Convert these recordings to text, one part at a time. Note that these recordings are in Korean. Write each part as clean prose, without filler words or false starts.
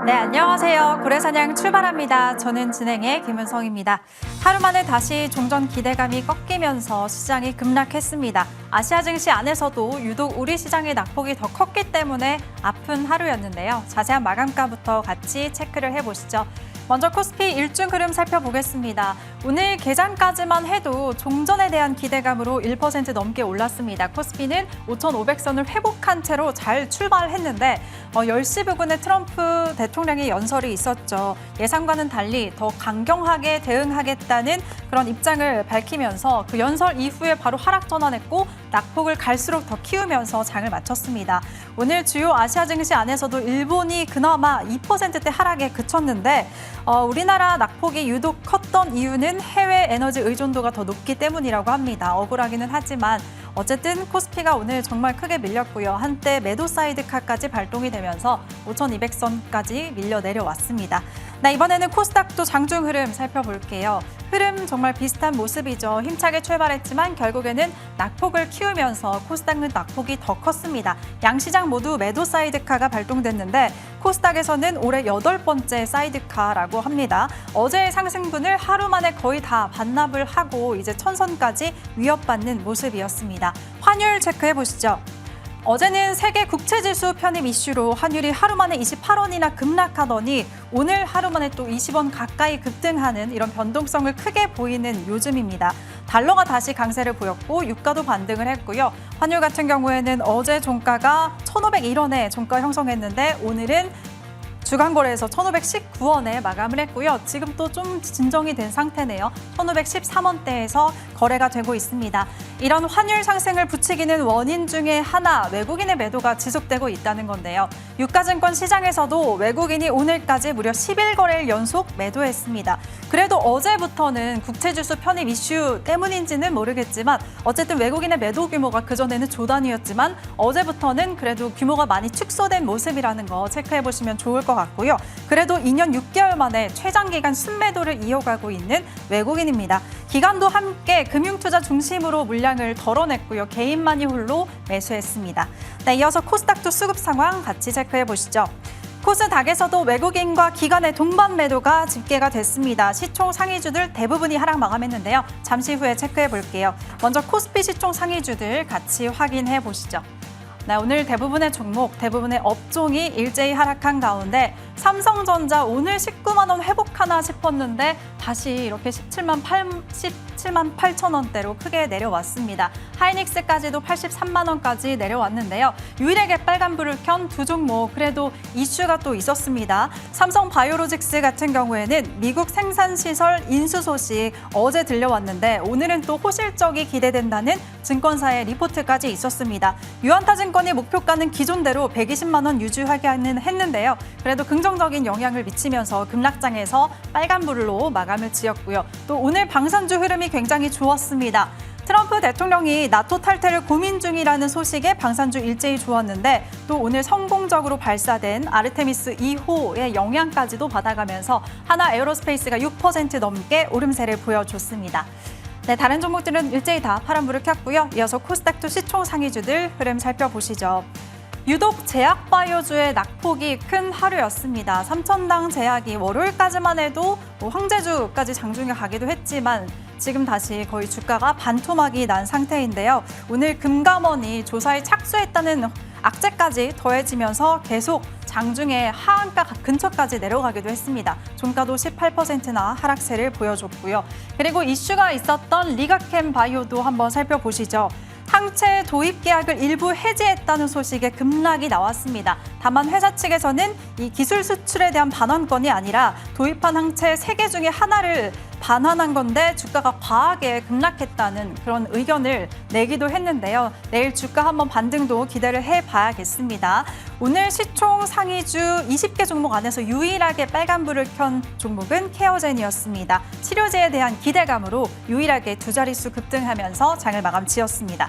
네, 안녕하세요. 고래사냥 출발합니다. 저는 진행의 김은성입니다. 하루 만에 다시 종전 기대감이 꺾이면서 시장이 급락했습니다. 아시아 증시 안에서도 유독 우리 시장의 낙폭이 더 컸기 때문에 아픈 하루였는데요. 자세한 마감가부터 같이 체크를 해보시죠. 먼저 코스피 일중 흐름 살펴보겠습니다. 오늘 개장까지만 해도 종전에 대한 기대감으로 1% 넘게 올랐습니다. 코스피는 5,500선을 회복한 채로 잘 출발했는데 10시 부근에 트럼프 대통령의 연설이 있었죠. 예상과는 달리 더 강경하게 대응하겠다는 그런 입장을 밝히면서 그 연설 이후에 바로 하락 전환했고 낙폭을 갈수록 더 키우면서 장을 마쳤습니다. 오늘 주요 아시아 증시 안에서도 일본이 그나마 2%대 하락에 그쳤는데 우리나라 낙폭이 유독 컸던 이유는 해외 에너지 의존도가 더 높기 때문이라고 합니다. 억울하기는 하지만 어쨌든 코스피가 오늘 정말 크게 밀렸고요. 한때 매도 사이드카까지 발동이 되면서 5,200선까지 밀려 내려왔습니다. 네, 이번에는 코스닥도 장중 흐름 살펴볼게요. 흐름 정말 비슷한 모습이죠. 힘차게 출발했지만 결국에는 낙폭을 키우면서 코스닥은 낙폭이 더 컸습니다. 양시장 모두 매도 사이드카가 발동됐는데 코스닥에서는 올해 8번째 사이드카라고 합니다. 어제의 상승분을 하루 만에 거의 다 반납을 하고 이제 천선까지 위협받는 모습이었습니다. 환율 체크해 보시죠. 어제는 세계 국채지수 편입 이슈로 환율이 하루 만에 28원이나 급락하더니 오늘 하루 만에 또 20원 가까이 급등하는 이런 변동성을 크게 보이는 요즘입니다. 달러가 다시 강세를 보였고 유가도 반등을 했고요. 환율 같은 경우에는 어제 종가가 1,501원에 종가 형성했는데 오늘은 주간거래에서 1,519원에 마감을 했고요. 지금 또 좀 진정이 된 상태네요. 1,513원대에서 거래가 되고 있습니다. 이런 환율 상승을 부추기는 원인 중에 하나, 외국인의 매도가 지속되고 있다는 건데요. 유가증권 시장에서도 외국인이 오늘까지 무려 10일 연속 매도했습니다. 그래도 어제부터는 국채지수 편입 이슈 때문인지는 모르겠지만 어쨌든 외국인의 매도 규모가 그전에는 조단위였지만 어제부터는 그래도 규모가 많이 축소된 모습이라는 거 체크해보시면 좋을 것 같고요. 그래도 2년 6개월 만에 최장기간 순매도를 이어가고 있는 외국인입니다. 기관도 함께 금융투자 중심으로 물량을 덜어냈고요. 개인만이 홀로 매수했습니다. 네, 이어서 코스닥도 수급 상황 같이 체크해 보시죠. 코스닥에서도 외국인과 기관의 동반 매도가 집계가 됐습니다. 시총 상위주들 대부분이 하락 마감했는데요. 잠시 후에 체크해 볼게요. 먼저 코스피 시총 상위주들 같이 확인해 보시죠. 네, 오늘 대부분의 종목, 대부분의 업종이 일제히 하락한 가운데 삼성전자 오늘 19만 원 회복하나 싶었는데 다시 이렇게 17만 8천 원대로 크게 내려왔습니다. 하이닉스까지도 83만 원까지 내려왔는데요. 유일하게 빨간불을 켠 두 종목, 그래도 이슈가 또 있었습니다. 삼성 바이오로직스 같은 경우에는 미국 생산시설 인수 소식 어제 들려왔는데 오늘은 또 호실적이 기대된다는 증권사의 리포트까지 있었습니다. 유한타 증권의 목표가는 기존대로 120만 원 유지하기는 했는데요. 그래도 긍정적인 영향을 미치면서 급락장에서 빨간불로 마감을 지었고요. 또 오늘 방산주 흐름이 굉장히 좋았습니다. 트럼프 대통령이 나토 탈퇴를 고민 중이라는 소식에 방산주 일제히 좋았는데 또 오늘 성공적으로 발사된 아르테미스 2호의 영향까지도 받아가면서 하나 에어로스페이스가 6% 넘게 오름세를 보여줬습니다. 네, 다른 종목들은 일제히 다 파란불을 켰고요. 이어서 코스닥도 시총 상위주들 흐름 살펴보시죠. 유독 제약바이오주의 낙폭이 큰 하루였습니다. 삼천당 제약이 월요일까지만 해도 황제주까지 장중에 가기도 했지만 지금 다시 거의 주가가 반토막이 난 상태인데요. 오늘 금감원이 조사에 착수했다는 악재까지 더해지면서 계속 장중에 하한가 근처까지 내려가기도 했습니다. 종가도 18%나 하락세를 보여줬고요. 그리고 이슈가 있었던 리가캠 바이오도 한번 살펴보시죠. 항체 도입 계약을 일부 해지했다는 소식에 급락이 나왔습니다. 다만 회사 측에서는 이 기술 수출에 대한 반환권이 아니라 도입한 항체 3개 중에 하나를 반환한 건데 주가가 과하게 급락했다는 그런 의견을 내기도 했는데요. 내일 주가 한번 반등도 기대를 해봐야겠습니다. 오늘 시총 상위주 20개 종목 안에서 유일하게 빨간불을 켠 종목은 케어젠이었습니다. 치료제에 대한 기대감으로 유일하게 두 자릿수 급등하면서 장을 마감 지었습니다.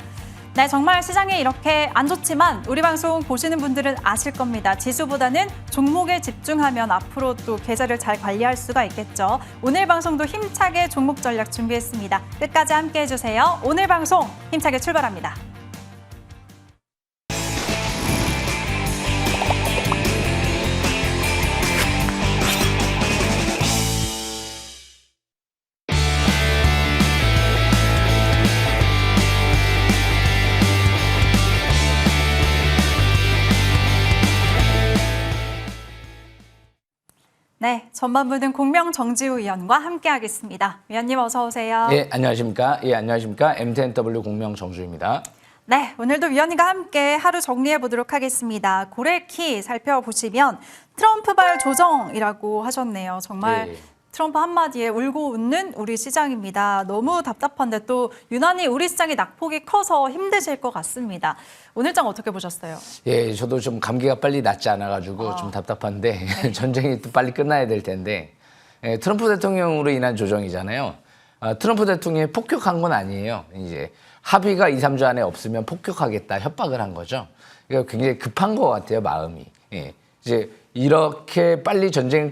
네, 정말 시장이 이렇게 안 좋지만 우리 방송 보시는 분들은 아실 겁니다. 지수보다는 종목에 집중하면 앞으로 또 계좌를 잘 관리할 수가 있겠죠. 오늘 방송도 힘차게 종목 전략 준비했습니다. 끝까지 함께해 주세요. 오늘 방송 힘차게 출발합니다. 네, 전만 보는 공명 정지우 위원과 함께하겠습니다. 위원님 어서 오세요. 예, 안녕하십니까. MTNW 공명 정주입니다. 네, 오늘도 위원님과 함께 하루 정리해 보도록 하겠습니다. 고래키 살펴보시면 트럼프발 조정이라고 하셨네요. 정말 예. 트럼프 한마디에 울고 웃는 우리 시장입니다. 너무 답답한데 또 유난히 우리 시장이 낙폭이 커서 힘드실 것 같습니다. 오늘장 어떻게 보셨어요? 예, 저도 좀 감기가 빨리 낫지 않아가지고 좀 답답한데 네. 전쟁이 또 빨리 끝나야 될 텐데 트럼프 대통령으로 인한 조정이잖아요. 트럼프 대통령이 폭격한 건 아니에요. 이제 합의가 2, 3주 안에 없으면 폭격하겠다 협박을 한 거죠. 그러니까 굉장히 급한 것 같아요, 마음이. 예, 이제 이렇게 빨리 전쟁을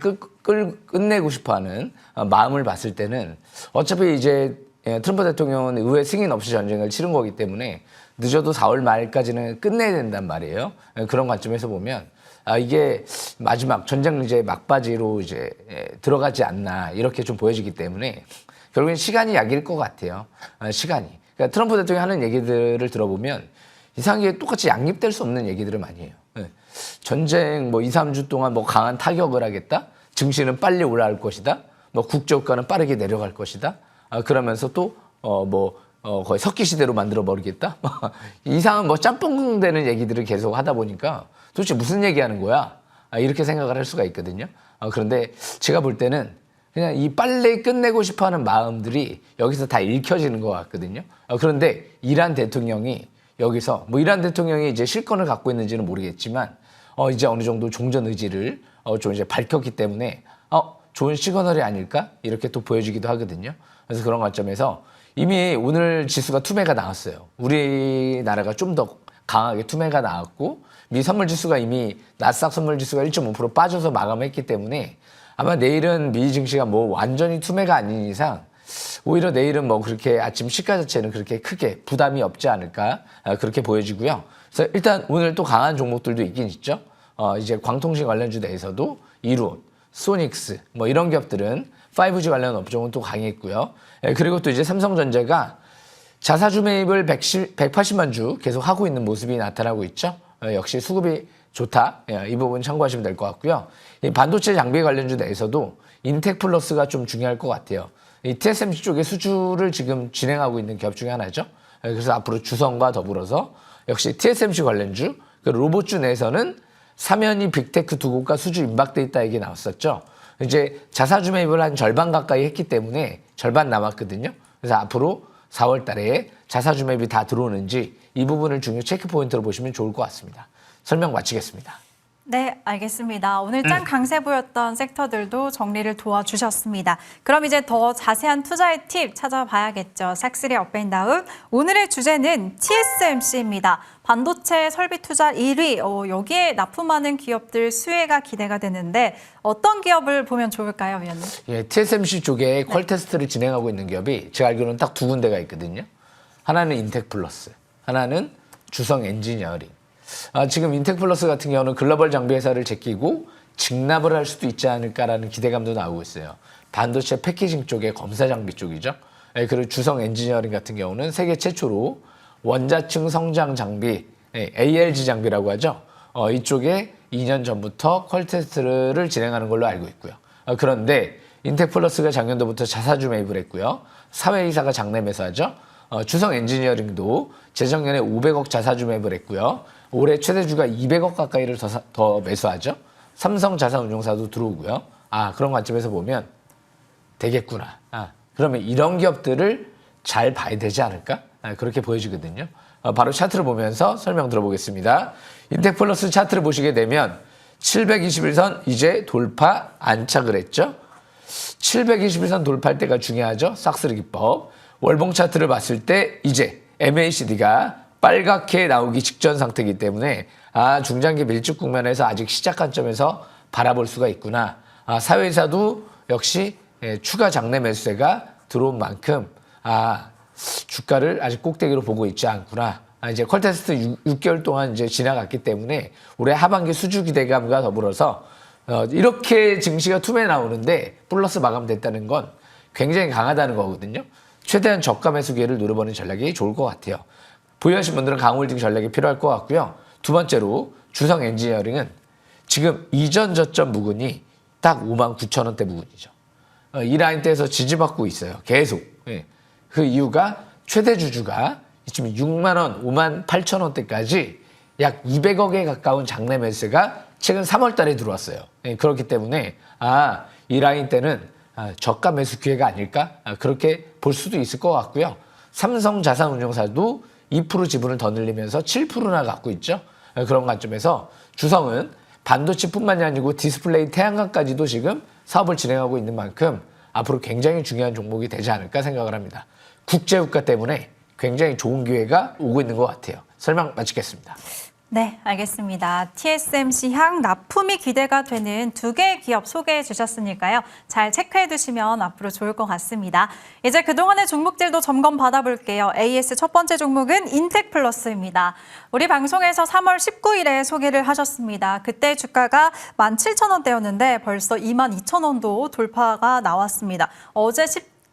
끝내고 싶어하는 마음을 봤을 때는 어차피 이제 트럼프 대통령은 의회 승인 없이 전쟁을 치른 거기 때문에 늦어도 4월 말까지는 끝내야 된단 말이에요. 그런 관점에서 보면 이게 마지막 전쟁 이제 막바지로 이제 들어가지 않나 이렇게 좀 보여지기 때문에 결국엔 시간이 약일 것 같아요. 시간이. 그러니까 트럼프 대통령이 하는 얘기들을 들어보면 이상하게 똑같이 양립될 수 없는 얘기들을 많이 해요. 전쟁 뭐 2, 3주 동안 뭐 강한 타격을 하겠다. 증시는 빨리 올라갈 것이다. 뭐 국제유가는 빠르게 내려갈 것이다. 그러면서 또 거의 석기 시대로 만들어 버리겠다. 이상한 뭐 짬뽕 되는 얘기들을 계속 하다 보니까 도대체 무슨 얘기하는 거야? 이렇게 생각을 할 수가 있거든요. 그런데 제가 볼 때는 그냥 이 빨리 끝내고 싶어하는 마음들이 여기서 다 읽혀지는 것 같거든요. 그런데 이란 대통령이 여기서 뭐 이란 대통령이 이제 실권을 갖고 있는지는 모르겠지만 이제 어느 정도 종전 의지를 좀 이제 밝혔기 때문에 좋은 시그널이 아닐까 이렇게 또 보여지기도 하거든요. 그래서 그런 관점에서 이미 오늘 지수가 투매가 나왔어요. 우리나라가 좀 더 강하게 투매가 나왔고 미 선물 지수가 이미 나스닥 선물 지수가 1.5% 빠져서 마감했기 때문에 아마 내일은 미 증시가 뭐 완전히 투매가 아닌 이상 오히려 내일은 뭐 그렇게 아침 시가 자체는 그렇게 크게 부담이 없지 않을까 그렇게 보여지고요. 그래서 일단 오늘 또 강한 종목들도 있긴 있죠. 이제 광통신 관련주 내에서도 이론, 소닉스 뭐 이런 기업들은 5G 관련 업종은 또 강했고요. 그리고 또 이제 삼성전자가 자사주 매입을 180만 주 계속 하고 있는 모습이 나타나고 있죠. 역시 수급이 좋다. 이 부분 참고하시면 될 것 같고요. 이 반도체 장비 관련주 내에서도 인텍플러스가 좀 중요할 것 같아요. 이 TSMC 쪽에 수주를 지금 진행하고 있는 기업 중에 하나죠. 그래서 앞으로 주성과 더불어서 역시 TSMC 관련주, 그 로봇주 내에서는 사면이 빅테크 두 곳과 수주 임박돼 있다 얘기 나왔었죠. 이제 자사주 매입을 한 절반 가까이 했기 때문에 절반 남았거든요. 그래서 앞으로 4월 달에 자사주 매입이 다 들어오는지 이 부분을 중요 체크 포인트로 보시면 좋을 것 같습니다. 설명 마치겠습니다. 네, 알겠습니다. 오늘 짱 강세 보였던 섹터들도 정리를 도와주셨습니다. 그럼 이제 더 자세한 투자의 팁 찾아봐야겠죠. 삭스리 업앤다운. 오늘의 주제는 TSMC입니다. 반도체 설비 투자 1위. 여기에 납품하는 기업들 수혜가 기대가 되는데 어떤 기업을 보면 좋을까요, 위원님? 예, TSMC 쪽에 퀄 테스트를 진행하고 있는 기업이 제가 알기로는 딱 두 군데가 있거든요. 하나는 인텍플러스, 하나는 주성 엔지니어링. 지금 인텍플러스 같은 경우는 글로벌 장비 회사를 제끼고 직납을 할 수도 있지 않을까라는 기대감도 나오고 있어요. 반도체 패키징 쪽의 검사 장비 쪽이죠. 그리고 주성 엔지니어링 같은 경우는 세계 최초로 원자층 성장 장비, ALG 장비라고 하죠. 이쪽에 2년 전부터 퀄 테스트를 진행하는 걸로 알고 있고요. 그런데 인텍플러스가 작년도부터 자사주 매입을 했고요. 사회이사가 장내 매수하죠. 주성 엔지니어링도 재작년에 500억 자사주 매입을 했고요. 올해 최대주가 200억 가까이를 더 매수하죠. 삼성 자산운용사도 들어오고요. 그런 관점에서 보면 되겠구나. 그러면 이런 기업들을 잘 봐야 되지 않을까? 그렇게 보여지거든요. 바로 차트를 보면서 설명 들어보겠습니다. 인텍플러스 차트를 보시게 되면 721선 이제 돌파 안착을 했죠. 721선 돌파할 때가 중요하죠. 싹스르 기법. 월봉 차트를 봤을 때 이제 MACD가 빨갛게 나오기 직전 상태이기 때문에 중장기 밀집 국면에서 아직 시작 관점에서 바라볼 수가 있구나. 사회이사도 역시 추가 장내 매수세가 들어온 만큼 주가를 아직 꼭대기로 보고 있지 않구나. 이제 퀄 테스트 6개월 동안 이제 지나갔기 때문에 올해 하반기 수주 기대감과 더불어서 이렇게 증시가 투매 나오는데 플러스 마감됐다는 건 굉장히 강하다는 거거든요. 최대한 저가 매수 기회를 노려보는 전략이 좋을 것 같아요. 보유하신 분들은 강홀딩 전략이 필요할 것 같고요. 두 번째로 주성 엔지니어링은 지금 이전 저점 부근이 딱 59,000원대 부분이죠. 이 라인대에서 지지받고 있어요. 계속. 예. 그 이유가 최대 주주가 지금 6만 원, 5만 8천 원대까지 약 200억에 가까운 장내 매수가 최근 3월 달에 들어왔어요. 예. 그렇기 때문에 이 라인대는 저가 매수 기회가 아닐까? 그렇게 볼 수도 있을 것 같고요. 삼성자산운용사도 2% 지분을 더 늘리면서 7%나 갖고 있죠. 그런 관점에서 주성은 반도체뿐만이 아니고 디스플레이, 태양광까지도 지금 사업을 진행하고 있는 만큼 앞으로 굉장히 중요한 종목이 되지 않을까 생각을 합니다. 국제유가 때문에 굉장히 좋은 기회가 오고 있는 것 같아요. 설명 마치겠습니다. 네, 알겠습니다. TSMC 향 납품이 기대가 되는 두 개의 기업 소개해 주셨으니까요. 잘 체크해 두시면 앞으로 좋을 것 같습니다. 이제 그동안의 종목들도 점검 받아볼게요. AS 첫 번째 종목은 인텍플러스입니다. 우리 방송에서 3월 19일에 소개를 하셨습니다. 그때 주가가 17,000원대였는데 벌써 22,000원도 돌파가 나왔습니다.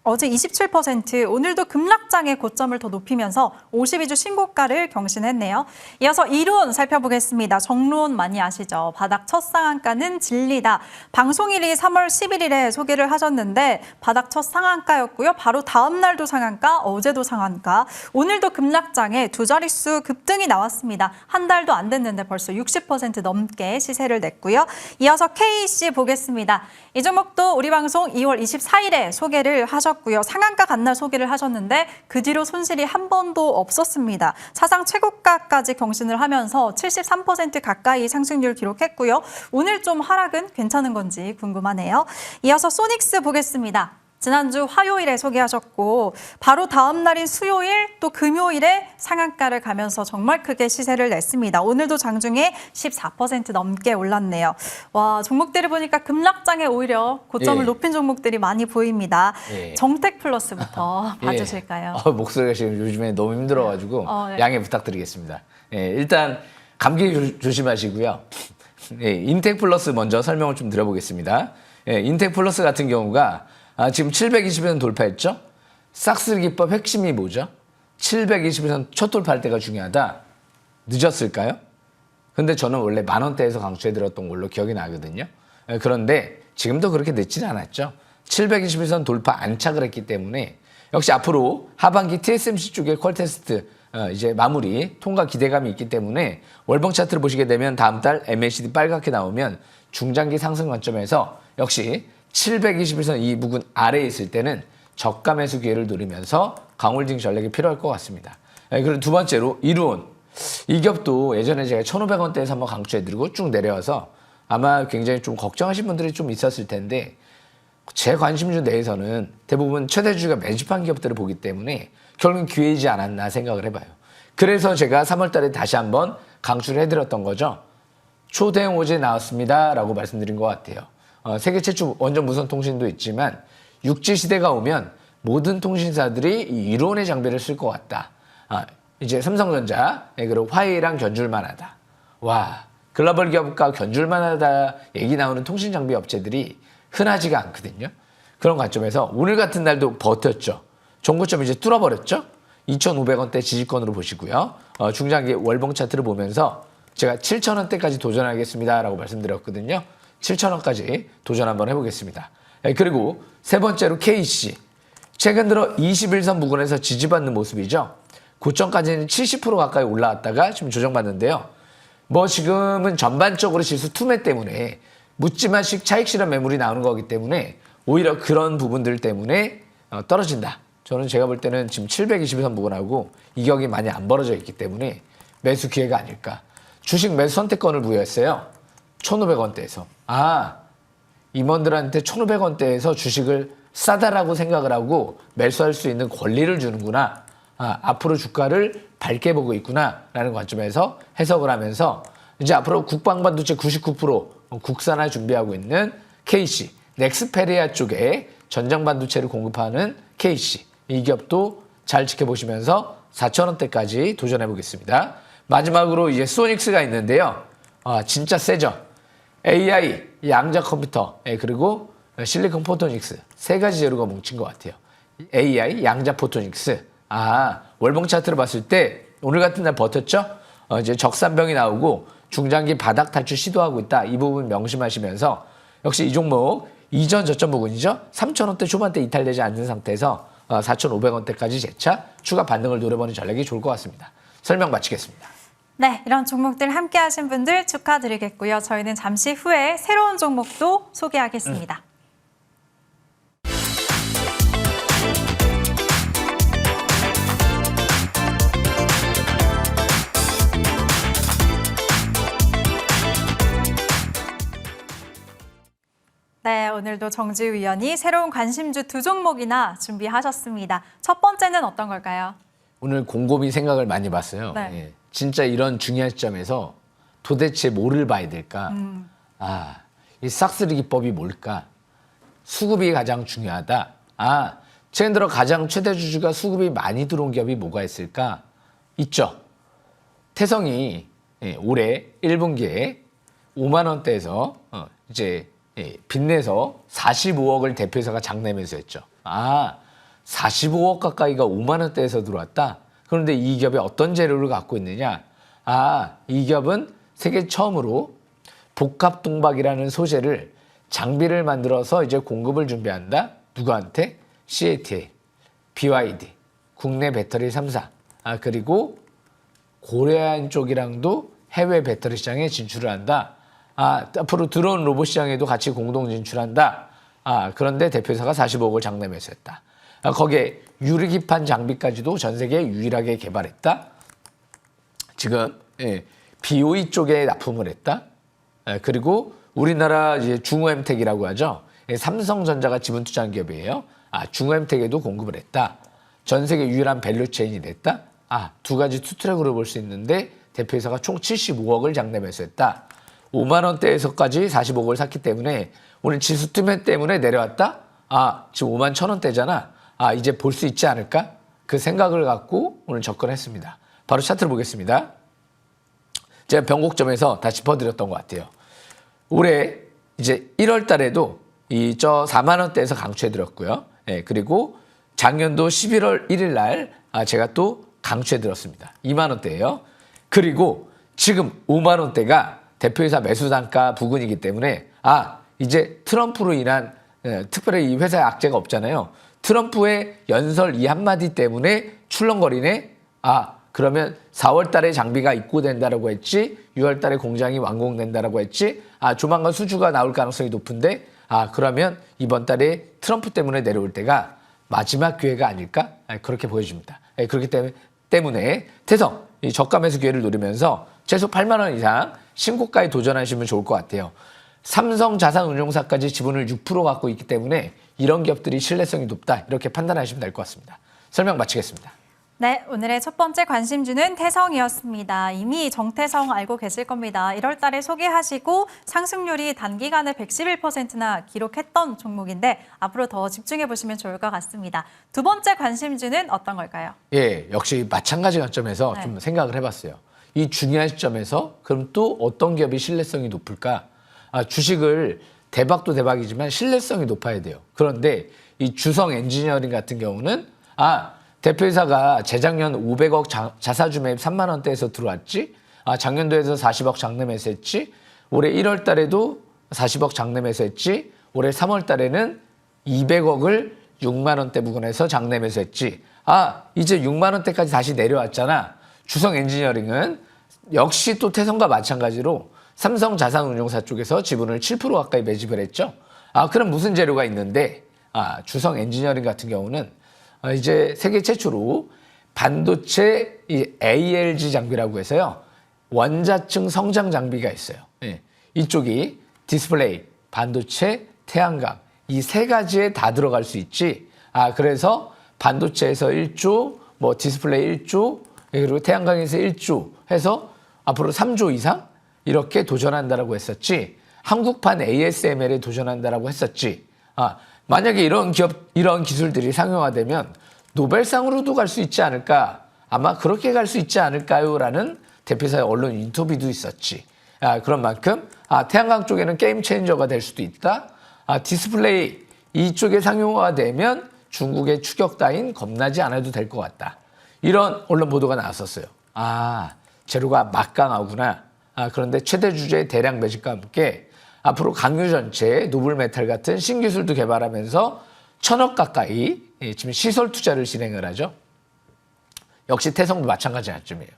어제 27%, 오늘도 급락장의 고점을 더 높이면서 52주 신고가를 경신했네요. 이어서 이론 살펴보겠습니다. 정론 많이 아시죠? 바닥 첫 상한가는 진리다. 방송일이 3월 11일에 소개를 하셨는데 바닥 첫 상한가였고요. 바로 다음 날도 상한가, 어제도 상한가, 오늘도 급락장에 두 자릿수 급등이 나왔습니다. 한 달도 안 됐는데 벌써 60% 넘게 시세를 냈고요. 이어서 KC 보겠습니다. 이 종목도 우리 방송 2월 24일에 소개를 하셨고요. 상한가 간날 소개를 하셨는데 그 뒤로 손실이 한 번도 없었습니다. 사상 최고가까지 경신을 하면서 73% 가까이 상승률 기록했고요. 오늘 좀 하락은 괜찮은 건지 궁금하네요. 이어서 소닉스 보겠습니다. 지난주 화요일에 소개하셨고 바로 다음 날인 수요일 또 금요일에 상한가를 가면서 정말 크게 시세를 냈습니다. 오늘도 장중에 14% 넘게 올랐네요. 와, 종목들을 보니까 급락장에 오히려 고점을 높인 종목들이 많이 보입니다. 정텍플러스부터 봐주실까요? 목소리가 지금 요즘에 너무 힘들어가지고 네. 양해 부탁드리겠습니다. 일단 감기 조심하시고요. 인텍플러스 먼저 설명을 좀 드려보겠습니다. 인텍플러스 같은 경우가 지금 720원 돌파했죠? 싹쓸이 기법 핵심이 뭐죠? 720원 첫 돌파할 때가 중요하다. 늦었을까요? 근데 저는 원래 10,000원대에서 강추해드렸던 걸로 기억이 나거든요. 그런데 지금도 그렇게 늦지는 않았죠. 721선 돌파 안착을 했기 때문에 역시 앞으로 하반기 TSMC 쪽의 퀄 테스트 이제 마무리 통과 기대감이 있기 때문에 월봉 차트를 보시게 되면 다음 달 MACD 빨갛게 나오면 중장기 상승 관점에서 역시 721선 이 부근 아래에 있을 때는 저가 매수 기회를 노리면서 강홀딩 전략이 필요할 것 같습니다. 그리고 두 번째로 이루온. 이 기업도 예전에 제가 1,500원대에서 한번 강추해드리고 쭉 내려와서 아마 굉장히 좀 걱정하신 분들이 좀 있었을 텐데 제 관심주 내에서는 대부분 최대주주가 매집한 기업들을 보기 때문에 결국은 기회이지 않았나 생각을 해봐요. 그래서 제가 3월 달에 다시 한번 강추를 해드렸던 거죠. 초대형 호재 나왔습니다 라고 말씀드린 것 같아요. 세계 최초 원전 무선 통신도 있지만 6G 시대가 오면 모든 통신사들이 이 이론의 장비를 쓸 것 같다. 이제 삼성전자 그리고 화웨이랑 견줄만 하다. 와, 글로벌 기업과 견줄만 하다 얘기 나오는 통신 장비 업체들이 흔하지가 않거든요. 그런 관점에서 오늘 같은 날도 버텼죠. 종고점 이제 뚫어버렸죠. 2,500원대 지지권으로 보시고요. 중장기 월봉 차트를 보면서 제가 7,000원대까지 도전하겠습니다 라고 말씀드렸거든요. 7,000원까지 도전 한번 해보겠습니다. 그리고 세 번째로 KC. 최근 들어 21선 부근에서 지지받는 모습이죠. 고점까지는 70% 가까이 올라왔다가 지금 조정받는데요. 뭐 지금은 전반적으로 지수 투매 때문에 묻지마식 차익 실현 매물이 나오는 거기 때문에 오히려 그런 부분들 때문에 떨어진다. 저는 제가 볼 때는 지금 720선 부근하고 이격이 많이 안 벌어져 있기 때문에 매수 기회가 아닐까. 주식 매수 선택권을 부여했어요. 1,500원대에서. 임원들한테 1,500원대에서 주식을 싸다라고 생각을 하고 매수할 수 있는 권리를 주는구나. 앞으로 주가를 밝게 보고 있구나 라는 관점에서 해석을 하면서 이제 앞으로 국방반도체 99% 국산화 준비하고 있는 KC, 넥스페리아 쪽에 전장반도체를 공급하는 KC. 이 기업도 잘 지켜보시면서 4,000원대까지 도전해 보겠습니다. 마지막으로 이제 소닉스가 있는데요. 진짜 세죠. AI, 양자 컴퓨터, 그리고 실리콘 포토닉스 세 가지 재료가 뭉친 것 같아요. AI, 양자 포토닉스. 월봉 차트를 봤을 때 오늘 같은 날 버텼죠? 이제 적산병이 나오고 중장기 바닥 탈출 시도하고 있다. 이 부분 명심하시면서 역시 이 종목 이전 저점 부근이죠. 3,000원대 초반대 이탈되지 않는 상태에서 4,500원대까지 재차 추가 반등을 노려보는 전략이 좋을 것 같습니다. 설명 마치겠습니다. 네, 이런 종목들 함께 하신 분들 축하드리겠고요. 저희는 잠시 후에 새로운 종목도 소개하겠습니다. 네, 오늘도 정지우 위원이 새로운 관심주 두 종목이나 준비하셨습니다. 첫 번째는 어떤 걸까요? 오늘 곰곰이 생각을 많이 봤어요. 네. 예, 진짜 이런 중요한 시점에서 도대체 뭐를 봐야 될까? 이 싹쓸이기법이 뭘까? 수급이 가장 중요하다. 최근 들어 가장 최대 주주가 수급이 많이 들어온 기업이 뭐가 있을까? 있죠. 태성이 올해 1분기에 5만 원대에서 이제 빚내서 45억을 대표이사가 장내 매수했죠. 45억 가까이가 5만 원대에서 들어왔다. 그런데 이 기업이 어떤 재료를 갖고 있느냐? 이 기업은 세계 처음으로 복합동박이라는 소재를 장비를 만들어서 이제 공급을 준비한다. 누구한테? CATL, BYD, 국내 배터리 3사, 그리고 고려한 쪽이랑도 해외 배터리 시장에 진출을 한다. 앞으로 들어온 로봇 시장에도 같이 공동 진출한다. 그런데 대표이사가 45억을 장내 매수했다. 거기에 유리기판 장비까지도 전 세계에 유일하게 개발했다. 지금 BOE 쪽에 납품을 했다. 그리고 우리나라 이제 중후엠텍이라고 하죠. 삼성전자가 지분 투자한 기업이에요. 중후엠텍에도 공급을 했다. 전 세계 유일한 밸류체인이 됐다. 두 가지 투트랙으로 볼 수 있는데 대표이사가 총 75억을 장내 매수했다. 5만 원대에서까지 45억을 샀기 때문에 오늘 지수 투매 때문에 내려왔다? 지금 5만 1,000원대잖아. 이제 볼 수 있지 않을까? 그 생각을 갖고 오늘 접근했습니다. 바로 차트를 보겠습니다. 제가 변곡점에서 다 짚어드렸던 것 같아요. 올해 이제 1월 달에도 4만 원대에서 강추해드렸고요. 그리고 작년도 11월 1일 날 제가 또 강추해드렸습니다. 2만 원대예요. 그리고 지금 5만 원대가 대표이사 매수 단가 부근이기 때문에 이제 트럼프로 인한 특별히 이 회사에 악재가 없잖아요. 트럼프의 연설 이 한마디 때문에 출렁거리네. 그러면 4월 달에 장비가 입고된다라고 했지. 6월 달에 공장이 완공된다라고 했지. 조만간 수주가 나올 가능성이 높은데 그러면 이번 달에 트럼프 때문에 내려올 때가 마지막 기회가 아닐까? 그렇게 보여집니다. 그렇기 때문에 태성 이 저가 매수 기회를 노리면서 최소 8만 원 이상 신고가에 도전하시면 좋을 것 같아요. 삼성자산운용사까지 지분을 6% 갖고 있기 때문에 이런 기업들이 신뢰성이 높다. 이렇게 판단하시면 될 것 같습니다. 설명 마치겠습니다. 네, 오늘의 첫 번째 관심주는 태성이었습니다. 이미 정태성 알고 계실 겁니다. 1월 달에 소개하시고 상승률이 단기간에 111%나 기록했던 종목인데 앞으로 더 집중해 보시면 좋을 것 같습니다. 두 번째 관심주는 어떤 걸까요? 역시 마찬가지 관점에서 좀 생각을 해봤어요. 이 중요한 시점에서 그럼 또 어떤 기업이 신뢰성이 높을까? 주식을 대박도 대박이지만 신뢰성이 높아야 돼요. 그런데 이 주성 엔지니어링 같은 경우는 대표이사가 재작년 500억 자사주 매입 3만 원대에서 들어왔지. 작년도에서 40억 장내 매수했지. 올해 1월 달에도 40억 장내 매수했지. 올해 3월 달에는 200억을 6만 원대 부근에서 장내 매수했지. 이제 6만 원대까지 다시 내려왔잖아. 주성 엔지니어링은 역시 또 태성과 마찬가지로 삼성자산운용사 쪽에서 지분을 7% 가까이 매집을 했죠. 그럼 무슨 재료가 있는데 주성 엔지니어링 같은 경우는 이제 세계 최초로 반도체 ALG 장비라고 해서요. 원자층 성장 장비가 있어요. 이쪽이 디스플레이, 반도체, 태양광 이 세 가지에 다 들어갈 수 있지. 그래서 반도체에서 1조, 디스플레이 1조, 그리고 태양광에서 1조 해서 앞으로 3조 이상 이렇게 도전한다라고 했었지. 한국판 ASML에 도전한다라고 했었지. 만약에 이런 기술들이 상용화되면 노벨상으로도 갈 수 있지 않을까? 아마 그렇게 갈 수 있지 않을까요? 라는 대표사의 언론 인터뷰도 있었지. 그런 만큼 태양광 쪽에는 게임 체인저가 될 수도 있다. 디스플레이 이쪽에 상용화되면 중국의 추격 따윈 겁나지 않아도 될 것 같다. 이런 언론 보도가 나왔었어요. 재료가 막강하구나. 그런데 최대 주주의 대량 매집과 함께 앞으로 강유 전체, 노블메탈 같은 신기술도 개발하면서 1,000억 가까이 지금 시설 투자를 진행을 하죠. 역시 태성도 마찬가지 할쯤이에요.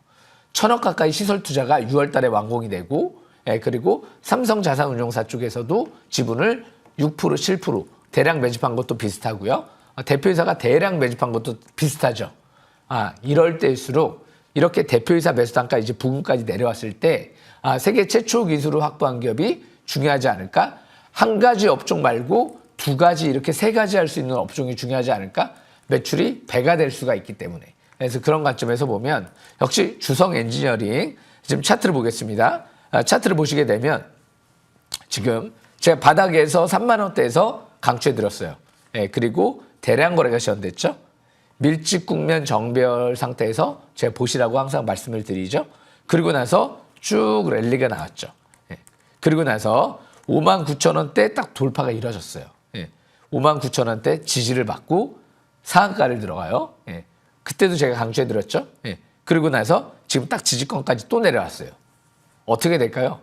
1,000억 가까이 시설 투자가 6월 달에 완공이 되고, 그리고 삼성자산운용사 쪽에서도 지분을 6%, 7% 대량 매집한 것도 비슷하고요. 대표이사가 대량 매집한 것도 비슷하죠. 이럴 때일수록 이렇게 대표이사 매수 단가 이제 부근까지 내려왔을 때 세계 최초 기술을 확보한 기업이 중요하지 않을까? 한 가지 업종 말고 2가지 이렇게 3가지 할 수 있는 업종이 중요하지 않을까? 매출이 배가 될 수가 있기 때문에. 그래서 그런 관점에서 보면 역시 주성 엔지니어링 지금 차트를 보겠습니다. 차트를 보시게 되면 지금 제가 바닥에서 3만 원대에서 강추해 드렸어요. 그리고 대량 거래가 시작됐죠. 밀집 국면 정배열 상태에서 제가 보시라고 항상 말씀을 드리죠. 그리고 나서 쭉 랠리가 나왔죠. 그리고 나서 59,000원대 딱 돌파가 이루어졌어요. 59,000원대 지지를 받고 상한가를 들어가요. 그때도 제가 강조해 드렸죠. 그리고 나서 지금 딱 지지권까지 또 내려왔어요. 어떻게 될까요?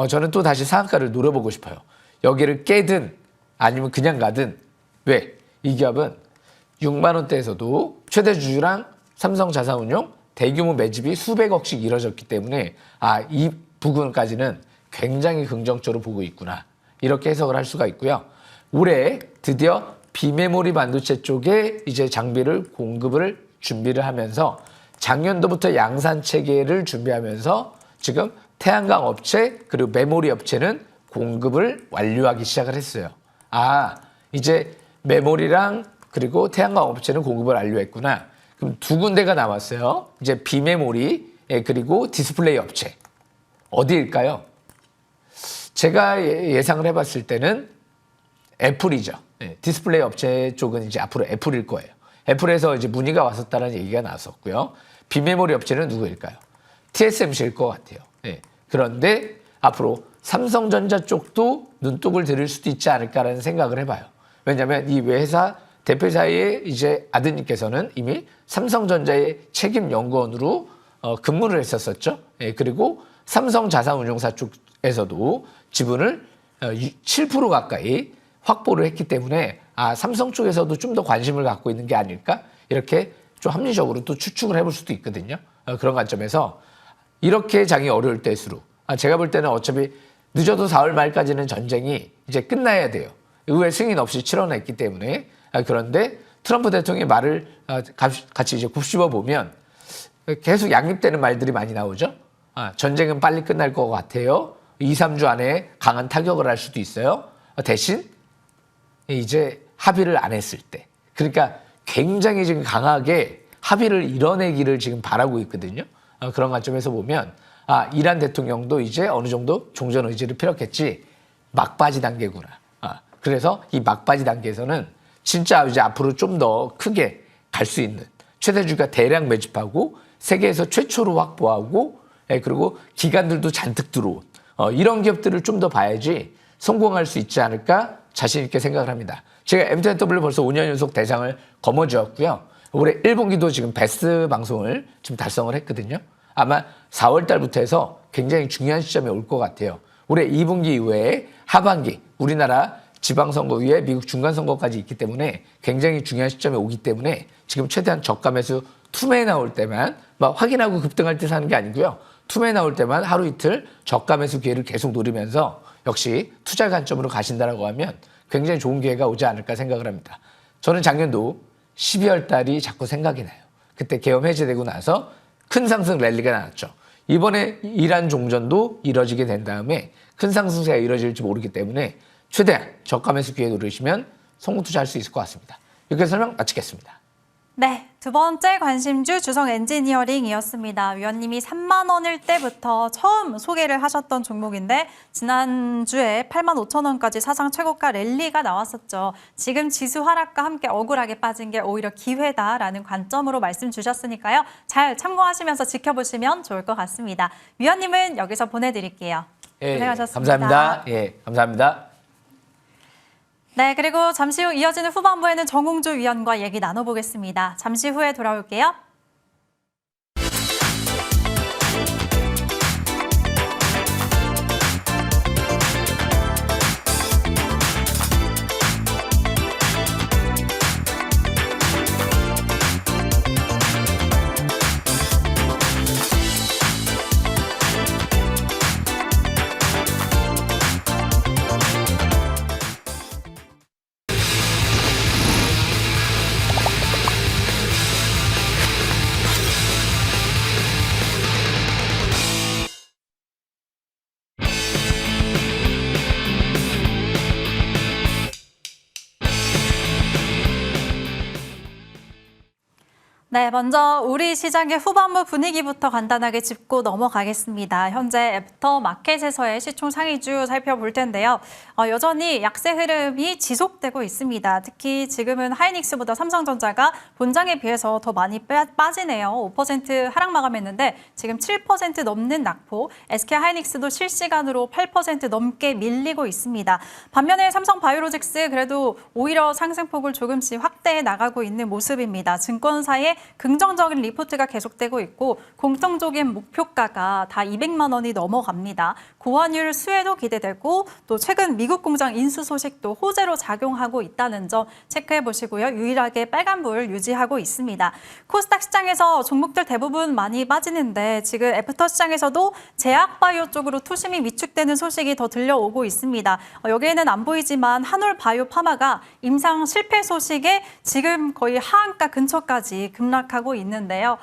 저는 또 다시 상한가를 노려보고 싶어요. 여기를 깨든 아니면 그냥 가든. 왜? 이 기업은 6만 원대에서도 최대 주주랑 삼성자산운용 대규모 매집이 수백억씩 이뤄졌기 때문에 이 부분까지는 굉장히 긍정적으로 보고 있구나. 이렇게 해석을 할 수가 있고요. 올해 드디어 비메모리 반도체 쪽에 이제 장비를 공급을 준비를 하면서 작년도부터 양산 체계를 준비하면서 지금 태양광 업체 그리고 메모리 업체는 공급을 완료하기 시작을 했어요. 이제 메모리랑 그리고 태양광 업체는 공급을 완료했구나. 그럼 2군데가 남았어요. 이제 비메모리 그리고 디스플레이 업체. 어디일까요? 제가 예상을 해봤을 때는 애플이죠. 디스플레이 업체 쪽은 이제 앞으로 애플일 거예요. 애플에서 이제 문의가 왔었다는 얘기가 나왔었고요. 비메모리 업체는 누구일까요? TSMC일 것 같아요. 그런데 앞으로 삼성전자 쪽도 눈독을 들일 수도 있지 않을까라는 생각을 해봐요. 왜냐하면 이 회사 대표이사의 이제 아드님께서는 이미 삼성전자의 책임 연구원으로 근무를 했었었죠. 그리고 삼성자산운용사 쪽에서도 지분을 7% 가까이 확보를 했기 때문에 삼성 쪽에서도 좀 더 관심을 갖고 있는 게 아닐까? 이렇게 좀 합리적으로 또 추측을 해볼 수도 있거든요. 그런 관점에서 이렇게 장이 어려울 때일수록 제가 볼 때는 어차피 늦어도 4월 말까지는 전쟁이 이제 끝나야 돼요. 의회 승인 없이 치러냈기 때문에. 그런데 트럼프 대통령의 말을 같이 이제 곱씹어 보면 계속 양립되는 말들이 많이 나오죠. 전쟁은 빨리 끝날 것 같아요. 2, 3주 안에 강한 타격을 할 수도 있어요. 대신 이제 합의를 안 했을 때. 그러니까 굉장히 지금 강하게 합의를 이뤄내기를 지금 바라고 있거든요. 그런 관점에서 보면 이란 대통령도 이제 어느 정도 종전 의지를 펴렸겠지. 막바지 단계구나. 그래서 이 막바지 단계에서는 진짜 이제 앞으로 좀 더 크게 갈 수 있는 최대 주가 대량 매집하고 세계에서 최초로 확보하고 그리고 기관들도 잔뜩 들어온 이런 기업들을 좀 더 봐야지 성공할 수 있지 않을까 자신 있게 생각을 합니다. 제가 M2W 벌써 5년 연속 대상을 거머쥐었고요. 올해 1분기도 지금 베스트 방송을 지금 달성을 했거든요. 아마 4월 달부터 해서 굉장히 중요한 시점이 올 것 같아요. 올해 2분기 이후에 하반기 우리나라 지방선거 위에 미국 중간선거까지 있기 때문에 굉장히 중요한 시점에 오기 때문에 지금 최대한 저가 매수 투매 나올 때만 막 확인하고 급등할 때 사는 게 아니고요. 투매 나올 때만 하루 이틀 저가 매수 기회를 계속 노리면서 역시 투자 관점으로 가신다라고 하면 굉장히 좋은 기회가 오지 않을까 생각을 합니다. 저는 작년도 12월 달이 자꾸 생각이 나요. 그때 계엄 해제되고 나서 큰 상승 랠리가 나왔죠. 이번에 이란 종전도 이뤄지게 된 다음에 큰 상승세가 이뤄질지 모르기 때문에 최대한 저가 매수 기회 노리시면 성공 투자할 수 있을 것 같습니다. 이렇게 설명 마치겠습니다. 네, 두 번째 관심주 주성 엔지니어링이었습니다. 위원님이 3만 원일 때부터 처음 소개를 하셨던 종목인데 지난주에 8만 5천 원까지 사상 최고가 랠리가 나왔었죠. 지금 지수 하락과 함께 억울하게 빠진 게 오히려 기회다라는 관점으로 말씀 주셨으니까요. 잘 참고하시면서 지켜보시면 좋을 것 같습니다. 위원님은 여기서 보내드릴게요. 고생하셨습니다. 감사합니다. 감사합니다. 네, 그리고 잠시 후 이어지는 후반부에는 정홍주 위원과 얘기 나눠보겠습니다. 잠시 후에 돌아올게요. 네, 먼저 우리 시장의 후반부 분위기부터 간단하게 짚고 넘어가겠습니다. 현재 애프터 마켓에서의 시총 상위주 살펴볼 텐데요. 여전히 약세 흐름이 지속되고 있습니다. 특히 지금은 하이닉스보다 삼성전자가 본장에 비해서 더 많이 빠지네요. 5% 하락 마감했는데 지금 7% 넘는 낙폭, SK 하이닉스도 실시간으로 8% 넘게 밀리고 있습니다. 반면에 삼성바이오로직스 그래도 오히려 상승폭을 조금씩 확대해 나가고 있는 모습입니다. 증권사의 긍정적인 리포트가 계속되고 있고 공통적인 목표가가 다 200만 원이 넘어갑니다. 고환율 수혜도 기대되고 또 최근 미국 공장 인수 소식도 호재로 작용하고 있다는 점 체크해 보시고요. 유일하게 빨간불 유지하고 있습니다. 코스닥 시장에서 종목들 대부분 많이 빠지는데 지금 애프터 시장에서도 제약바이오 쪽으로 투심이 위축되는 소식이 더 들려오고 있습니다. 여기에는 안 보이지만 한올바이오 파마가 임상 실패 소식에 지금 거의 하한가 근처까지 급락하고 있는데요.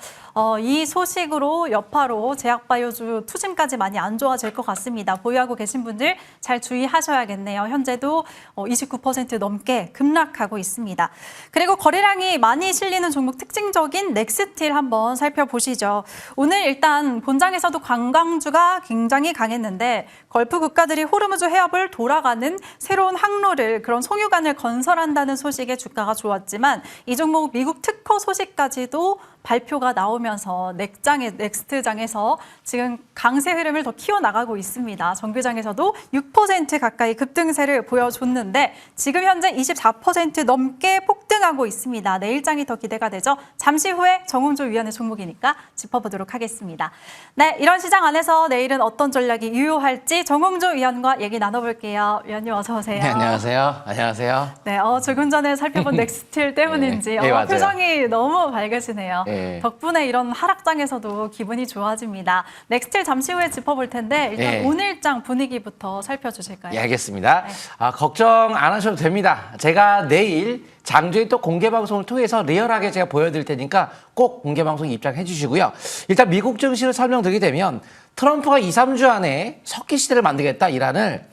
이 소식으로 여파로 제약바이오주 투심까지 많이 안 좋아질 것 같습니다. 보유하고 계신 분들 잘 주의하셔야겠네요. 현재도 29% 넘게 급락하고 있습니다. 그리고 거래량이 많이 실리는 종목 특징적인 넥스틸 한번 살펴보시죠. 오늘 일단 본장에서도 관광주가 굉장히 강했는데 걸프 국가들이 호르무즈 해협을 돌아가는 새로운 항로를 그런 송유관을 건설한다는 소식에 주가가 좋았지만 이 종목 미국 특허 소식까지도 발표가 나오면서 넥스트장에서 지금 강세 흐름을 더 키워나가고 있습니다. 정규장에서도 6% 가까이 급등세를 보여줬는데 지금 현재 24% 넘게 폭등하고 있습니다. 내일장이 더 기대가 되죠. 잠시 후에 정홍조 위원의 종목이니까 짚어보도록 하겠습니다. 네, 이런 시장 안에서 내일은 어떤 전략이 유효할지 정홍조 위원과 얘기 나눠볼게요. 위원님 어서 오세요. 네, 안녕하세요. 안녕하세요. 네, 조금 전에 살펴본 넥스틸 때문인지 네, 맞아요. 표정이 너무 밝으시네요. 네. 덕분에 이런 하락장에서도 기분이 좋아집니다. 넥스틸 잠시 후에 짚어볼 텐데 일단 네. 오늘장 분위기부터 살펴주실까요? 예, 알겠습니다. 네. 걱정 안 하셔도 됩니다. 제가 내일 장주에 또 공개방송을 통해서 리얼하게 제가 보여드릴 테니까 꼭 공개방송 입장해 주시고요. 일단 미국 증시를 설명드리게 되면 트럼프가 2, 3주 안에 석기 시대를 만들겠다 이란을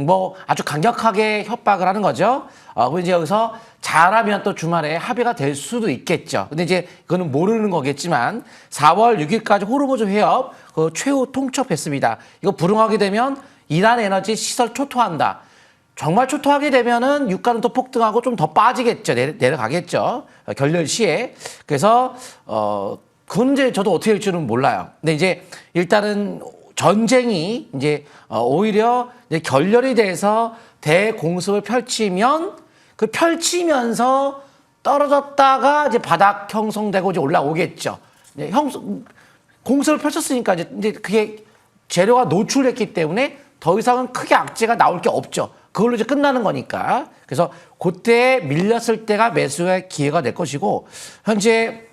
뭐 아주 강력하게 협박을 하는 거죠. 그리고 이제 여기서 잘하면 또 주말에 합의가 될 수도 있겠죠. 근데 이제 그거는 모르는 거겠지만 4월 6일까지 호르무즈 해협 최후 통첩했습니다. 이거 불응하게 되면 이란 에너지 시설 초토한다. 정말 초토하게 되면은 유가는 또 폭등하고 좀 더 빠지겠죠. 내려가겠죠. 결렬 시에. 그래서 그건 이제 저도 어떻게 될지는 몰라요. 근데 이제 일단은 전쟁이 이제 오히려 이제 결렬이 돼서 대공습을 펼치면 그 펼치면서 떨어졌다가 이제 바닥 형성되고 이제 올라오겠죠. 이제 공습을 펼쳤으니까 이제 그게 재료가 노출됐기 때문에 더 이상은 크게 악재가 나올 게 없죠. 그걸로 이제 끝나는 거니까. 그래서 그때 밀렸을 때가 매수의 기회가 될 것이고 현재